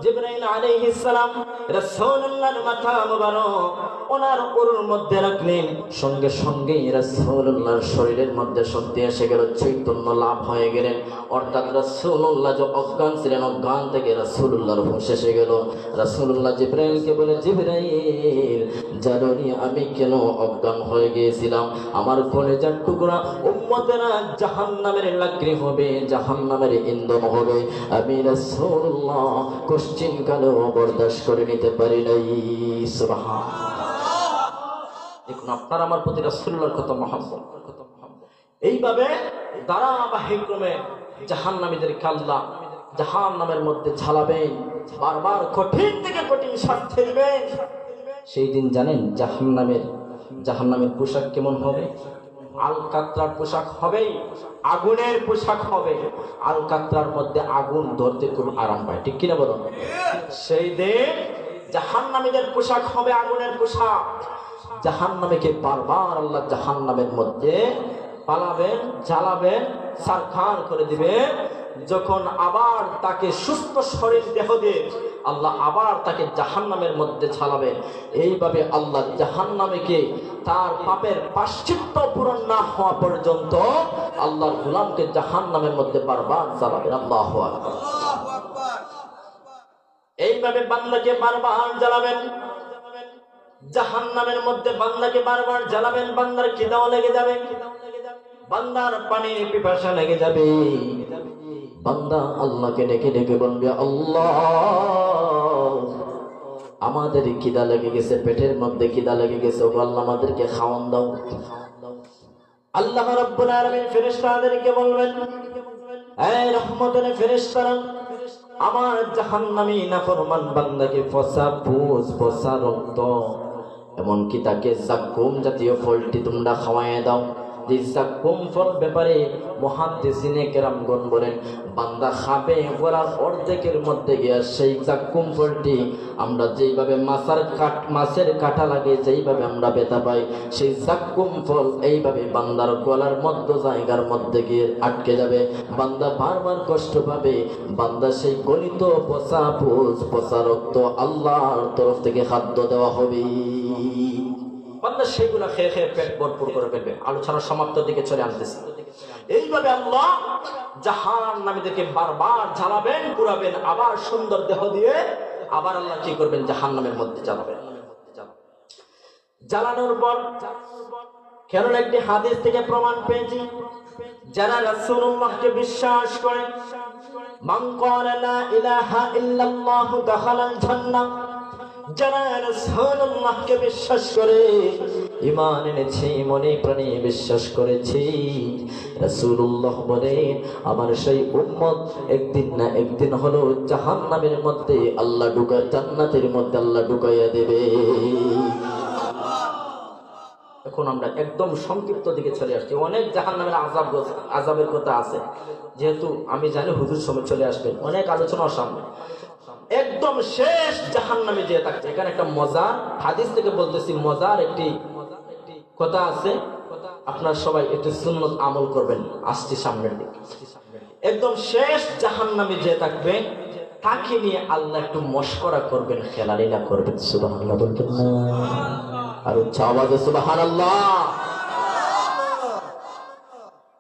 জিবরাইল আলাইহিস সালাম রাসূলুল্লাহর মাথা মুবারক ওনার উরুর মধ্যে রাখলেন। সঙ্গে সঙ্গেই রাসূলুল্লাহর শরীরের মধ্যে শক্তি এসে গেল, চৈতন্য লাভ হয়ে গেলেন। অর্থাৎ রাসূলুল্লাহ যে অজ্ঞান ছিলেন, অজ্ঞান থেকে রাসূলুল্লাহর হুঁশ এসে গেল। রাসূলুল্লাহ জিবরাইলকে বলে, জিবরাইল জানোনি আমি কেন অজ্ঞান হয়ে গিয়েছিলাম? আমার কলেজার টুকরা উম্মতেরা জাহান্নামের লাকড়ি হবে, জাহান্নামের ইন্ধন হবে। আমি রাসূলুল্লাহ কোশ্চিন কালেও বরদাস্ত করে নিতে পারি নাই। সুবহানাল্লাহ। দেখুন আপনার আমার প্রতি রাসূলুল্লাহর কত মহব্বত। এইভাবে ধারাবাহিক ক্রমে জাহান্নামীদেরকে আল্লাহ জাহান্নামের মধ্যে ঝালাবেন, বারবার কঠিন থেকে কঠিন শাস্তি দিবেন। সেই দিন জানেন জাহান্নামের পোশাক কেমন হবে? আল কাতরার পোশাক হবে, আগুনের পোশাক হবে। আল কাতরার মধ্যে আগুন ধরতে খুব আরাম পায়, ঠিক কিনা বলুন? সেই দিন জাহান্নামীদের পোশাক হবে আগুনের পোশাক। জাহান্নামীকে বারবার আল্লাহ জাহান্নামের মধ্যে পালাবেন, জ্বালাবেন, ছারখার করে দিবেন। যখন আবার তাকে সুস্থ শরীর দেহ দিয়ে আল্লাহ আবার তাকে জাহান্নামের মধ্যে ঝালাবেন। এইভাবে আল্লাহ জাহান্নামীকে তার পাপের প্রায়শ্চিত্ত পূরণ না হওয়া পর্যন্ত আল্লাহর গোলামকে জাহান্নামের মধ্যে বারবার জ্বালাবেন। আল্লাহু আকবার। এইভাবে বান্দাকে বারবার জ্বালাবেন, জাহান্নামের মধ্যে বান্দাকে বারবার জ্বালাবেন। বান্দার খিদাও লেগে যাবে, বান্দার পানির পিপাসা লেগে যাবে। বান্দা আল্লাহকে ডেকে ডেকে বলবে, আল্লাহ আমাদের খিদা লেগে গেছে, পেটের মধ্যে খিদা লেগে গেছে, ও আল্লাহ আমাদেরকে খাওয়ান দাও। আল্লাহ রাব্বুল আলামিন ফেরেশতাদেরকে বলবেন, এই রহমতের ফেরেশতারা, আমার জাহান্নামী নাফরমান বান্দাকে পচা পুজ, পচা রক্ত, এমনকি তাকে জাক্কুম জাতীয় ফলটি তোমরা খাওয়ায় দাও। জাক্কুম ফল ব্যাপারে মুহাদ্দিসিনে কেরামগণ বলেন, বান্দা খাবে গলার অর্ধেকের মধ্যে গিয়া সেই জাক্কুম ফলটি আমরা যেইভাবে মাছের কাঁটা লাগে, যেইভাবে আমরা ব্যথা পাই, সেই জাক্কুম ফল এইভাবে বান্দার গলার মধ্য জায়গার মধ্যে গিয়ে আটকে যাবে। বান্দা বারবার কষ্ট পাবে। বান্দা সেই গলিত পচা পুজ, পচা রক্ত আল্লাহর তরফ থেকে খাদ্য দেওয়া হবে। বান্দা সেগুলা খেয়ে খেয়ে পেট ভরপুর করে ফেলবে। আলোচনার সমাপ্তির দিকে চলে আসতেছি। এইভাবে আল্লাহ জাহান্নামীদেরকে বারবার জ্বালাবেন, পুরাবেন, আবার সুন্দর দেহ দিয়ে আবার আল্লাহ কি করবেন, জাহান্নামের মধ্যে জ্বালাবেন। জ্বালানোর পর, কারণ একটি হাদিস থেকে প্রমাণ পেয়েছি, যারা রাসূলুল্লাহকে বিশ্বাস করে, মান ক্বালা লা ইলাহা ইল্লাল্লাহু দাখালাল জান্নাহ, যারা রাসূলুল্লাহকে বিশ্বাস করে, ঈমান এনেছে, মনে প্রাণে বিশ্বাস করেছে, রাসূলুল্লাহ বলেন আমার সেই উম্মত একদিন না একদিন হলো জাহান্নামের মধ্যে আল্লাহ ঢুকায়, জান্নাতের মধ্যে আল্লাহ ঢুকাইয়া দেবে। এখন আমরা একদম সংক্ষিপ্ত দিকে চলে আসছি। অনেক জাহান্নামের আযাবের কথা আছে, যেহেতু আমি জানি হুজুর সময় চলে আসবেন, অনেক আলোচনার সামনে। একদম শেষ জাহান্নামে যে থাকছে, এখানে একটা মজার হাদিস থেকে বলতেছি, মজার একটি কথা আছে, আপনারা সবাই একটু সুন্নত আমল করবেন। আসছি সামনের দিকে। একদম শেষ জাহান্নামে যে থাকবে, তাকে নিয়ে আল্লাহ একটু মশকরা করবেন, খেলালীলা করবেন। সুবহানাল্লাহ বলবেন না? আর উচ্চ আওয়াজে সুবহানাল্লাহ।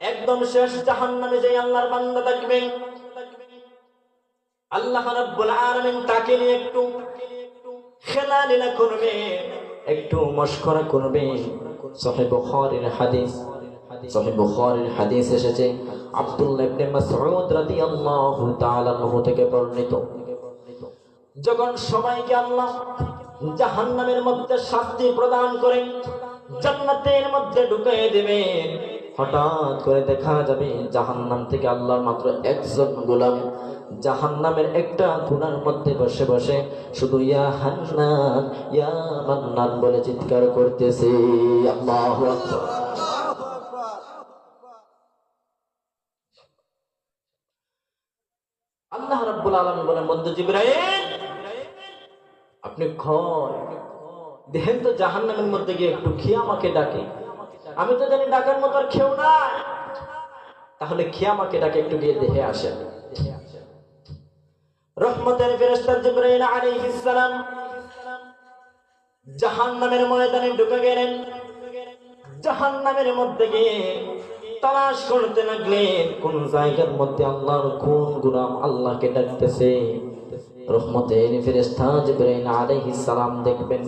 একদম শেষ জাহান্নামে যে আল্লাহর বান্দা থাকবে, আল্লাহ রাব্বুল আলামিন তাকে নিয়ে একটু খেলালীলা করবে, একটু মশকরা করবে। সহিহ বুখারীর হাদিস, সহিহ বুখারীর হাদিস এসেছে, আব্দুল্লাহ ইবনে মাসউদ রাদিয়াল্লাহু তাআলা আনহু থেকে বর্ণিত, যখন সবাইকে আল্লাহ জাহান্নামের মধ্যে শাস্তি প্রদান করে জান্নাতের মধ্যে ঢুকিয়ে দেবেন, হঠাৎ করে দেখা যাবে জাহান্নাম থেকে আল্লাহর মাত্র একজন গোলাম জাহান্নামের একটা কোণার মধ্যে বসে বসে শুধু ইয়া হান্নান ইয়া মান্নান বলে চিৎকার করতেছে। আল্লাহু আকবার। আল্লাহ রাব্বুল আলামিন বলেন, বন্ধু জিবরাইল, আপনি দেখেন তো জাহান্নামের মধ্যে গিয়ে একটু খেয়ে আমাকে ডাকে। আমি তো জানি ডাকার মতো আর খেও না, তাহলে খেয়ে আমাকে ডাকে, একটু গিয়ে দেখে আসেন। রহমতের ফেরেশতা জিবরাইল আলাইহিস সালাম জাহান্নামের ময়দানে ঢুকে গেলেন। জাহান্নামের মধ্যে গিয়ে তালাশ করতে লাগলেন কোন জায়গার মধ্যে আল্লাহর কোন গোলাম আল্লাহকে ডাকতেছে। রহমতের ফেরেশতা জিবরাইল আলাইহিস সালাম দেখবেন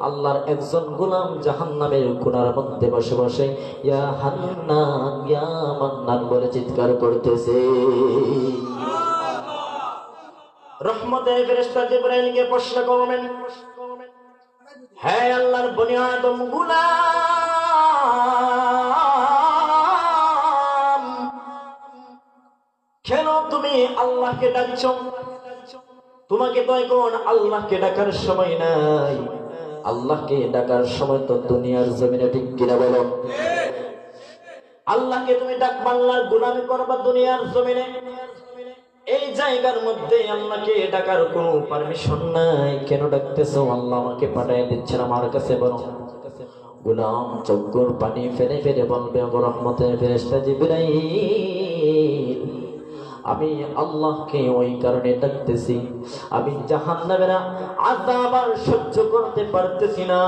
আল্লাহর একজন গোলাম জাহান্নামের কোণার মধ্যে বসে বসে ইয়া হান্নান ইয়া মান্নান বলে চিৎকার করতেছে। রহমতের ফেরেশতা জিবরাইলকে প্রশ্ন করবেন, হে আল্লাহর বনি আদম গোলাম, কেন তুমি আল্লাহকে ডাকছো? তোমাকে তো এখন আল্লাহকে ডাকার সময় নাই। আল্লাহকে ডাকার সময় তো দুনিয়ার জমিনে, ঠিক কিনা বলো? আল্লাহকে তুমি ডাকবা, আল্লাহর গোলামি করবা দুনিয়ার জমিনে। এই জায়গার মধ্যে আল্লাহকে ডাকার কোনো পারমিশন নাই। কেন ডাকতেছো? আল্লাহ আমাকে পাঠিয়ে দিচ্ছেন আমার কাছে। বলো গোলাম চোখের পানি ফেলে ফেলে বলবে, ওগো রহমতের ফেরেশতা জিবরাইল, আমি আল্লাহকে ওই কারণে ডাকতেছি, আমি জাহান্নামের আযাব আর সহ্য করতে পারতেছি না।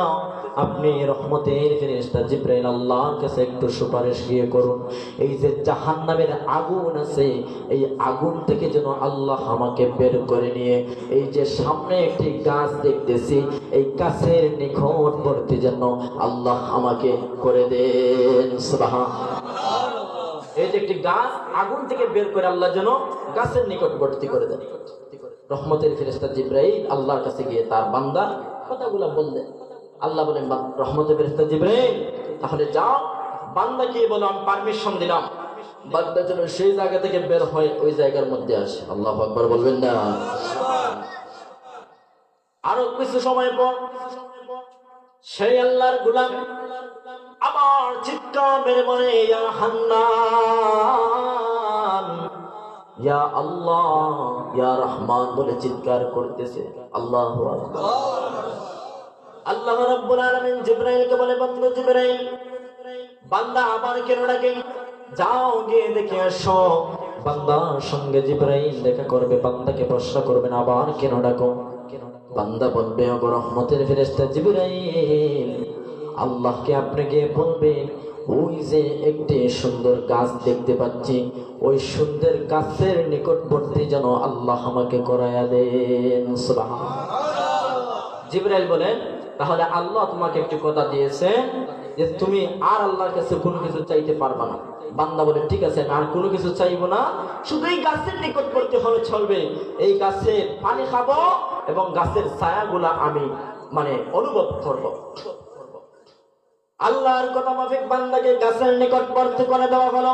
আপনি রহমতের ফেরেশতা জিবরাইল আল্লাহর কাছে একটু সুপারিশ গিয়ে করুন, এই যে জাহান্নামের আগুন আছে, এই আগুন থেকে যেন আল্লাহ আমাকে বের করে নিয়ে এই যে সামনে একটি গাছ দেখতেছি, এই গাছের নিকটবর্তী যেন আল্লাহ আমাকে করে দেন। সুবহানাল্লাহ। এই যে একটি গাছ আগুন থেকে বের করে আল্লাহ যেন গাছের নিকটবর্তী করে দেন। রহমতের ফেরেশতা জিবরাইল আল্লাহর কাছে গিয়ে তার বান্দা কথাগুলো বললেন। আল্লাহ বলেন, রহমতের ফেরেশতা জিবরাইল, তাহলে যাও বান্দাকে বলো আমি পারমিশন দিলাম, বান্দা যেন সেই জায়গা থেকে বের হয় ওই জায়গার মধ্যে আসে। আল্লাহু আকবার বলবেন না? আরো কিছু সময় পর সেই আল্লাহর গোলাম আবার চিৎকার মেরে বলে, ইয়া হান্নান, ইয়া আল্লাহ, ইয়া রহমান বলে চিৎকার করতেছে। আল্লাহু আকবার। আল্লাহ রাব্বুল আলামিন জিবরাইলকে বলে, বন্ধু জিবরাইল, বান্দা আবার কেন ডাকে? যাও গিয়ে দেখে আসো। বান্দার সঙ্গে জিবরাইল দেখা করবে, বান্দাকে প্রশ্ন করবেন, আবার কেন ডাকো? বান্দা বলবে, ওগো রহমতের ফেরেশতা জিবরাইল, আল্লাহকে আপনি গিয়ে বলবেন, ওই যে একটি সুন্দর গাছ দেখতে পাচ্ছি, ওই সুন্দর গাছের নিকটবর্তী যেন আল্লাহ আমাকে করায়া দেন। সুবহানাল্লাহ। জিবরাইল বলেন, তাহলে আল্লাহ তোমাকে একটি কথা দিয়েছে যে তুমি আর আল্লাহর কাছে কোনো কিছু চাইতে পারবা না। বান্দা বলে, ঠিক আছে, আমি আর কোনো কিছু চাইবো না, শুধু এই গাছের নিকটবর্তী হলে চলবে, এই গাছের পানি খাবো এবং গাছের ছায়াগুলা আমি অনুভব করব। আল্লাহর কথা মাফিক বান্দাকে গাছের নিকটবর্তী করে দেওয়া হলো।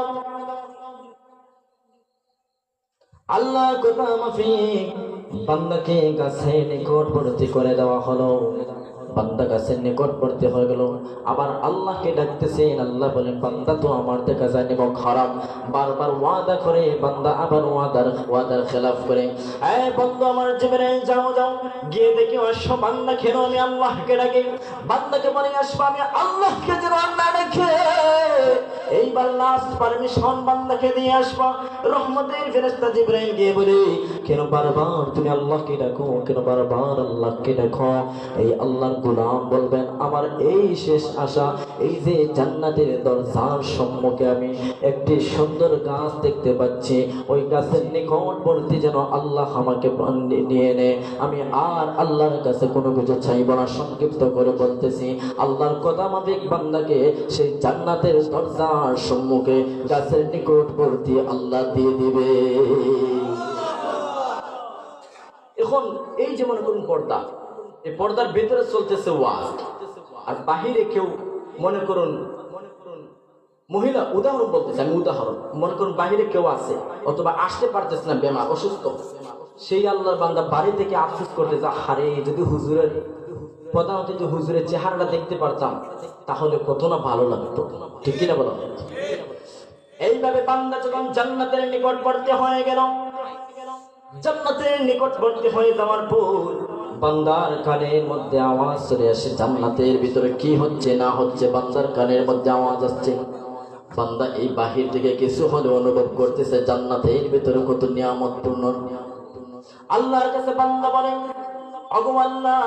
আল্লাহর কথা মাফিক বান্দাকে গাছের নিকটবর্তী করে দেওয়া হলো। বান্দা গাছের নিকটবর্তী হয়ে গেল, আবার আল্লাহকে ডাকতেছেন। আল্লাহ বলেন, বান্দা তো আমার দেখা যায় নিমক খারাপ, বারবার ওয়াদা করে বান্দা আবার ওয়াদার খেলাফ করে। এই বন্ধু আমার জিবরাইল, যাও যাও গিয়ে দেখে আসো বান্দা কেন আমি আল্লাহকে ডাকে। বান্দাকে বলে আসবো আমি আল্লাহকে যেন না ডাকে। এইবার লাস্ট পারমিশন বান্দাকে দিয়ে আসবো। রহমতের ফেরেশতা জিবরাইল গিয়ে বলে, কেন বারবার তুমি আল্লাহকে ডাকো, কেন বারবার আল্লাহকে ডাকো? এই আল্লাহর গোলাম বলবেন, আমার এই শেষ আশা, এই যে জান্নাতের দরজার সম্মুখে আমি একটি সুন্দর গাছ দেখতে পাচ্ছি, ওই গাছের নিকটবর্তী যেন আল্লাহ আমাকে নিয়ে নেয়, আমি আর আল্লাহর কাছে কোনো কিছু চাইব না। সংক্ষিপ্ত করে বলতেছি, আল্লাহর কথা মাফিক বান্দাকে সেই জান্নাতের দরজার সম্মুখে গাছের নিকটবর্তী আল্লাহ দিয়ে দিবে। এখন এই যে মনে করুন পর্দা, এই পর্দার ভেতরে চলতেছে ওয়াজ, আর বাহিরে কেউ মনে করুন মহিলা, উদাহরণ বলতেছে আমি, উদাহরণ মনে করুন বাহিরে কেউ আছে অথবা আসতে পারতেছে না, বেমার অসুস্থ, সেই আল্লাহর বান্দা বাড়ি থেকে আফসোস করতেছে, হারে যদি হুজুরের প্রধানত যে হুজুরের চেহারাটা দেখতে পারতাম তাহলে কত না ভালো লাগতো। ঠিক কিনা বলো? এইভাবে বান্দা যখন জান্নাতের নিকটবর্তী হয়ে গেল, জান্নাতের নিকটবর্তী হয়ে যাওয়ার পর বান্দার কানের মধ্যে আওয়াজ চলে আসে, জান্নাতের ভিতরে কি হচ্ছে না হচ্ছে বান্দার কানের মধ্যে আওয়াজ আসছে। বান্দা এই বাহির থেকে কিছু হলে অনুভব করতেছে জান্নাতের ভিতরে কত নিয়ামতপূর্ণ। আল্লাহর কাছে বান্দা বলে, ওগো আল্লাহ,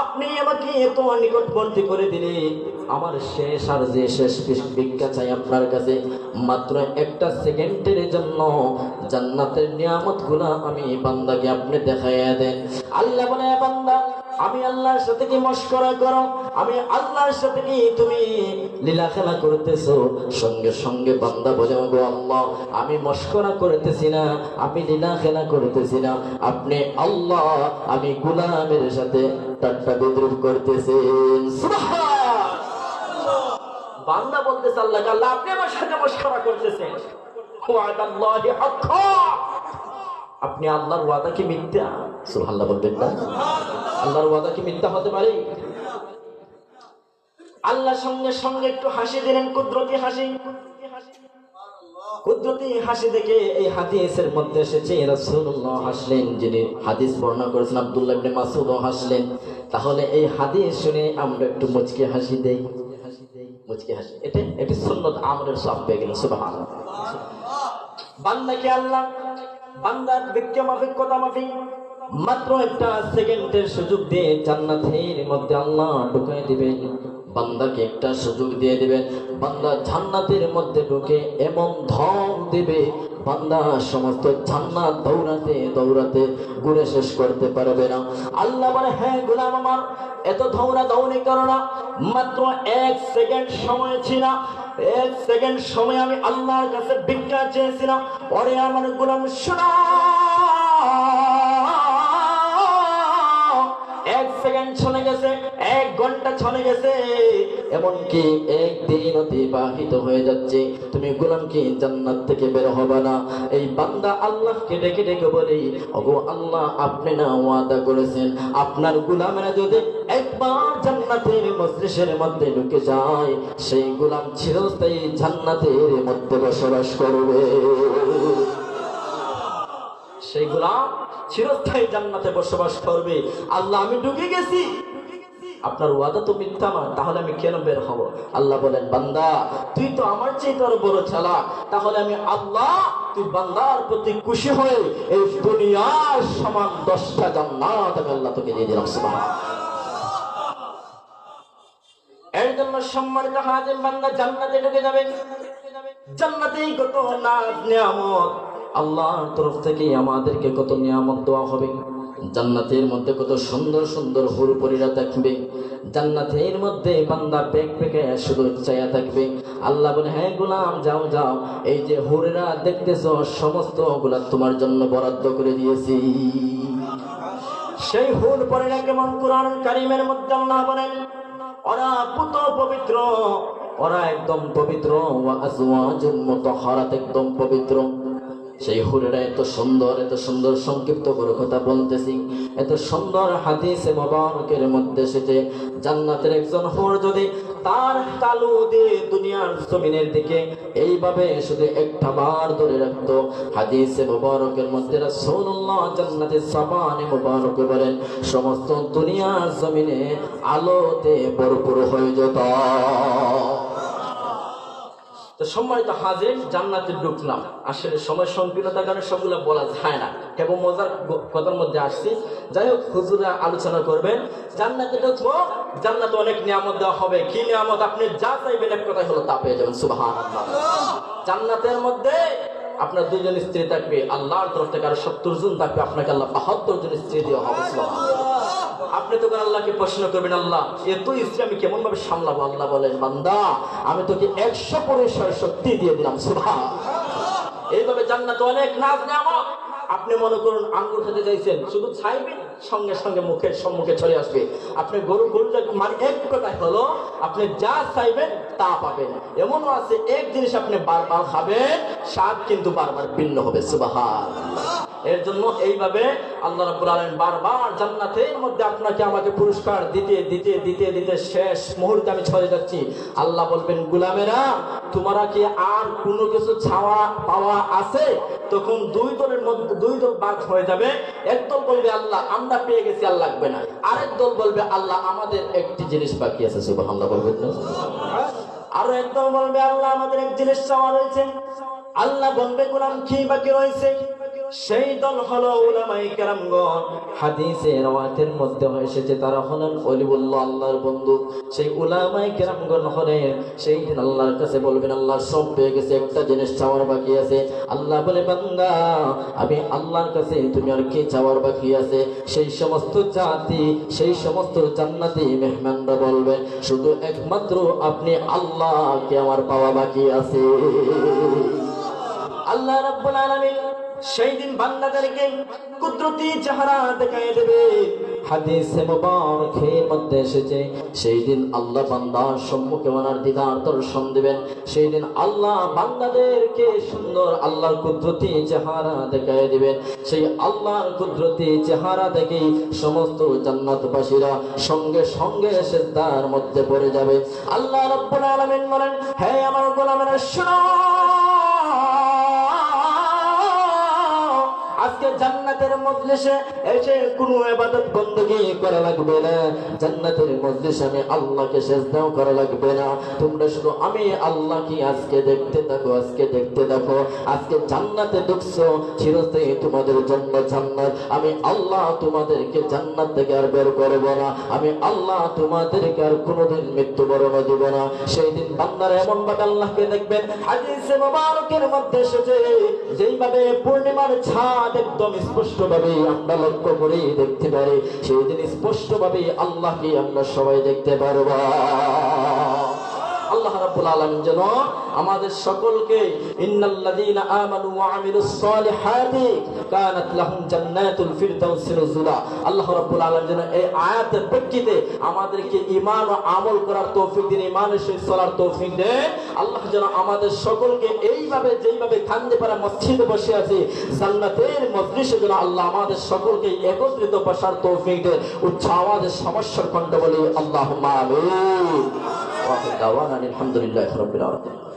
আপনি আমাকে এত নিকটবর্তী করে দিলেন, আমার শেষ আর যে শেষ ভিক্ষা চাই আপনার কাছে, মাত্র একটা সেকেন্ডের জন্য জান্নাতের নিয়ামতগুলা আমি বান্দাকে আপনি দেখাইয়া দেন। আল্লাহ বলে, বান্দা আমি আল্লাহর সাথে কি মশকরা করো? আমি আল্লাহর সাথে কি তুমি লীলা খেলা করতেছো? সঙ্গে সঙ্গে বান্দা বলে, ওগো আল্লাহ, আমি মশকরা করতেছি না, আমি লীলা খেলা করতেছি না, আপনি আল্লাহ, আমি গোলামের সাথে ঠাট্টা বিদ্রুপ করতেছেন। সুবহানাল্লাহ। বান্দা বলতেছে, আল্লাহ আল্লাহ, আপনি আমার সাথে মশকরা করতেছেন। ওয়াদাল্লাহি হাক্কা, আপনি আল্লাহর ওয়াদা কি মিথ্যা? সুবহানাল্লাহ বলবেন না? আল্লাহর ওয়াদা কি মিথ্যা হতে পারে? আল্লাহ সঙ্গে সঙ্গে একটু হাসি দিলেন, কুদরতি হাসি। কুদরতি হাসি দেখে এই হাদিসের মধ্যে এসেছে রাসূলুল্লাহ হাসলেন, যিনি হাদিস বর্ণনা করেছেন আব্দুল্লাহ ইবনে মাসউদ হাসলেন। তাহলে এই হাদিস শুনে আমরা একটু মুচকি হাসি দেই, মুচকি হাসি, এটা সুন্নাত আমলের সব পেয়ে গেল। সুবহানাল্লাহ। বান্দাকে আল্লাহ বান্দার বিক্রিয়া মাফিক কথা মাফিক মাত্র একটা সেকেন্ডের সুযোগ দিয়ে জান্নাতের মধ্যে আল্লাহ ঢুকিয়ে দিবেন। বান্দাকে একটা সুযোগ দিয়ে দিবেন, বান্দা জান্নাতের মধ্যে ঢুকে এমন ধম দিবে, বান্দা সমস্ত জান্নাত দৌড়াতে দৌড়াতে ঘুরে শেষ করতে পারবে না। আল্লাহ বলে, হ্যাঁ গোলাম আমার, এত দৌড়া দৌড়ি করো না, মাত্র 1 সেকেন্ড সময় ছিল, 1 সেকেন্ড সময় আমি আল্লাহর কাছে ভিক্ষা চেয়েছিলাম। ওরে আমার গোলাম শোনো, 1 সেকেন্ড চলে গেছে, 1 ঘন্টা চলে গেছে, এমনকি 1 দিন অতিবাহিত হয়ে যাচ্ছে, তুমি গোলামকে জান্নাত থেকে বের হবে না। এই বান্দা আল্লাহকে ডেকে ডেকে বলে, ওগো আল্লাহ, আপনি না ওয়াদা করেছেন আপনার গোলামেরা যদি একবার জান্নাতের মজলিসের মধ্যে ঢুকে যায়, সেই গোলাম চিরস্থায়ী জান্নাতের মধ্যে বসবাস করবে। সেই গোলাম চিরস্থায়ী জান্নাতে বসবাস করবে। আল্লাহ, আমি ঢুকে গেছি, আপনার ওয়াদা তো মিথ্যা নয়, তাহলে আমি কেন বের হব? আল্লাহ বলেন, বান্দা তুই তো আমার চেয়ে তোর বড় চালাক, তাহলে আমি আল্লাহ তুই বান্দার প্রতি খুশি হয়ে এই দুনিয়ার সমান 10টা জান্নাত আমি আল্লাহ তোকে দিয়ে দিলাম। সুবহানাল্লাহ। এর জন্য সম্মানিত হাজির, বান্দা জান্নাতে ঢুকে যাবে, জান্নাতেই কত নাজ নিয়ামত, আল্লাহর তরফ থেকে আমাদেরকে কত নিয়ামত দেওয়া হবে। জান্নাতের মধ্যে কত সুন্দর সুন্দর হুরপরীরা থাকবে, জান্নাতের মধ্যে বান্দা পেক পেকে শুধু চায়া থাকবে। আল্লাহ বলে, হ্যাঁ গোলাম যাও যাও, এই যে হুরেরা দেখতেছো সমস্ত গুলা তোমার জন্য বরাদ্দ করে দিয়েছি। সেই হুরপরীরা কেমন? কুরআন কারীমের মধ্যে আল্লাহ বলেন, ওরা পুত পবিত্র, ওরা একদম পবিত্র, ওয়া আজওয়াজুম মুতাহহারাত, একদম পবিত্র। সেই হুরেরা এত সুন্দর সংক্ষিপ্ত করে কথা বলতেছি, এত সুন্দর হাদিসে মুবারকের মধ্যে এসেছে, জান্নাতের একজন হুর যদি তার তালু দিয়ে দুনিয়ার জমিনের দিকে এইভাবে শুধু একটা বার ধরে রাখতো, হাদিসে মুবারকের মধ্যে রাসূলুল্লাহ জান্নাতের সাবানে মুবারকে বলেন, সমস্ত দুনিয়ার জমিনে আলোতে ভরপুর হয়ে যেত। সম্মানিত হাজির, জান্নাতে ঢুকলাম, আসলে সময় সংকীর্ণতার কারণে সবগুলো বলা যায় না, কেবল মজার কথার মধ্যে আসছি। যাই হোক, হুজুরা আলোচনা করবেন। জান্নাতে ঢুকবো, জান্নাতে অনেক নিয়ামত দেওয়া হবে। কি নিয়ামত? আপনি যা চাইবেন এক কথাই হলো তা পেয়ে যাবেন। সুবহানাল্লাহ। জান্নাতের মধ্যে আপনার 2 জন স্ত্রী থাকবে, আল্লাহর তরফ থেকে আর 70 জন থাকবে, আপনাকে আল্লাহ 72 জন স্ত্রী দেওয়া হবে। সুবহানাল্লাহ। আপনি তো আল্লাহকে প্রশ্ন করবেন, আল্লাহ এত স্ত্রী আমি কেমন ভাবে সামলাবো? আল্লাহ বলেন, বান্দা আমি তোকে 100% শক্তি দিয়ে দিলাম। সুবহানাল্লাহ। এইভাবে জান্নাতে অনেক নাজ নিয়ামত। আপনি মনে করুন আঙ্গুর খেতে চাইছেন, শুধু চাইবেন, সঙ্গে সঙ্গে মুখের সম্মুখে চলে আসবে। আপনি গরু মানে এক কথাই হলো আপনি যা চাইবেন তা পাবেন। এমনও আছে এক জিনিস আপনি বারবার খাবেন, স্বাদ কিন্তু বারবার ভিন্ন হবে। সুবহানাল্লাহ। এর জন্য এইভাবে আল্লাহ রাব্বুল আলামিন বারবার জান্নাতের মধ্যে আপনাকে আমাকে পুরস্কার দিতে দিতে দিতে দিতে শেষ মুহূর্তে আমি চলে যাচ্ছি। আল্লাহ বলবেন, গোলামেরা তোমরা কি আর কোনো কিছু চাওয়া পাওয়া আছে? তখন 2 দলের মধ্যে 2 দল ভাগ হয়ে যাবে। এক দল বলবে, আল্লাহ আমরা পেয়ে গেছি, আর লাগবে না। আরেক দল বলবে, আল্লাহ আমাদের একটি জিনিস বাকি আছে। সুবহানাল্লাহ বলবেন না? আরো এক দল বলবে, আল্লাহ আমাদের এক জিনিস চাওয়া রয়েছে। আল্লাহ বলবে, গোলাম কি বাকি রয়েছে? সেই দল হলো উলামায়ে কেরামগণ। হাদিসে রওয়ায়াতের মধ্যে এসেছে তারা হলেন ওলিউল্লাহ, আল্লাহর বন্ধু। সেই উলামায়ে কেরামগণ হলেন সেই দিন আল্লাহর কাছে বলবেন, আল্লাহ সব পেয়ে গেছে, একটা জিনিস চাওয়ার বাকি আছে। আল্লাহ বলে, বান্দা আমি আল্লাহর কাছে তুমি আর কি চাওয়ার বাকি আছে? সেই সমস্ত জাতি, সেই সমস্ত জান্নাতি মেহমানরা বলবে, শুধু একমাত্র আপনি আল্লাহকে আমার পাওয়া বাকি আছে। আল্লাহ রাব্বুল আলামিন সেই দিন বান্দাদেরকে কুদরতি চেহারা দেখায় দেবে। হাদিসে মুবারকের মধ্যে এসেছে সেই দিন আল্লাহ বান্দার সম্মুখে ওনার দিদার দর্শন দিবেন। সেই দিন আল্লাহ বান্দাদেরকে সুন্দর আল্লাহর কুদরতি চেহারা দেখায় দিবেন। সেই আল্লাহর কুদরতি চেহারা দেখে সমস্ত জান্নাতবাসীরা সঙ্গে সঙ্গে সিজদার মধ্যে পড়ে যাবে। আল্লাহ রাব্বুল আলামিন বলেন, হে আমার গোলামেরা শুনো, আজকে জান্নাতে জান্নাতের মজলিসে এসে কোনো ইবাদত বندگی করা লাগবে না, জান্নাতের মজলিসে আমি আল্লাহকে সিজদাও করা লাগবে না। তোমরা শুধু আমি আল্লাহকে আজকে দেখতে থাকো, আজকে দেখতে থাকো। আজকে জান্নাতে ঢুকছো, চিরস্থায়ী তোমাদের জন্য জান্নাত। আমি আল্লাহ তোমাদেরকে জান্নাত থেকে আর বের করব না। আমি আল্লাহ তোমাদেরকে আর কোনোদিন মৃত্যুবরণ দেব না। সেই দিন বান্দারা এমন ভাবে আল্লাহকে দেখবেন, হাদিসে মুবারকের মধ্যে এসেছে, যেইভাবে পূর্ণিমার ছাদ একদম স্পষ্ট ভাবে আমরা লক্ষ্য করে দেখতে পারি, সেই দিন স্পষ্ট ভাবে আল্লাহকে আমরা সবাই দেখতে পারবো। আল্লাহ রাব্বুল আলামিন যেন আমাদের সকলকে ইন্নাল্লাযীনা আমানু ওয়া আমিলুস সালিহাতি কানাত লাহুম জান্নাতুল ফিরদাউসি নুজুলা। আল্লাহ রাব্বুল আলামিন যেন এই আয়াতের প্রেক্ষিতে আমাদেরকে ঈমান ও আমল করার তৌফিক দিন, ঈমানের সহিত চলার তৌফিক দেন। আল্লাহ যেন আমাদের সকলকে এইভাবে যেইভাবে খান্দেপাড়া মসজিদে বসে আছি জান্নাতের মজলিসে যেন আল্লাহ আমাদের সকলকে একত্রিত বসার তৌফিক দেন। উচ্চ আওয়াজে সমস্যার কণ্ঠ বলি আল্লাহুম্মা আমিন। ওয়া দাওয়ানা আলহামদুলিল্লাহি রাব্বিল আলামিন।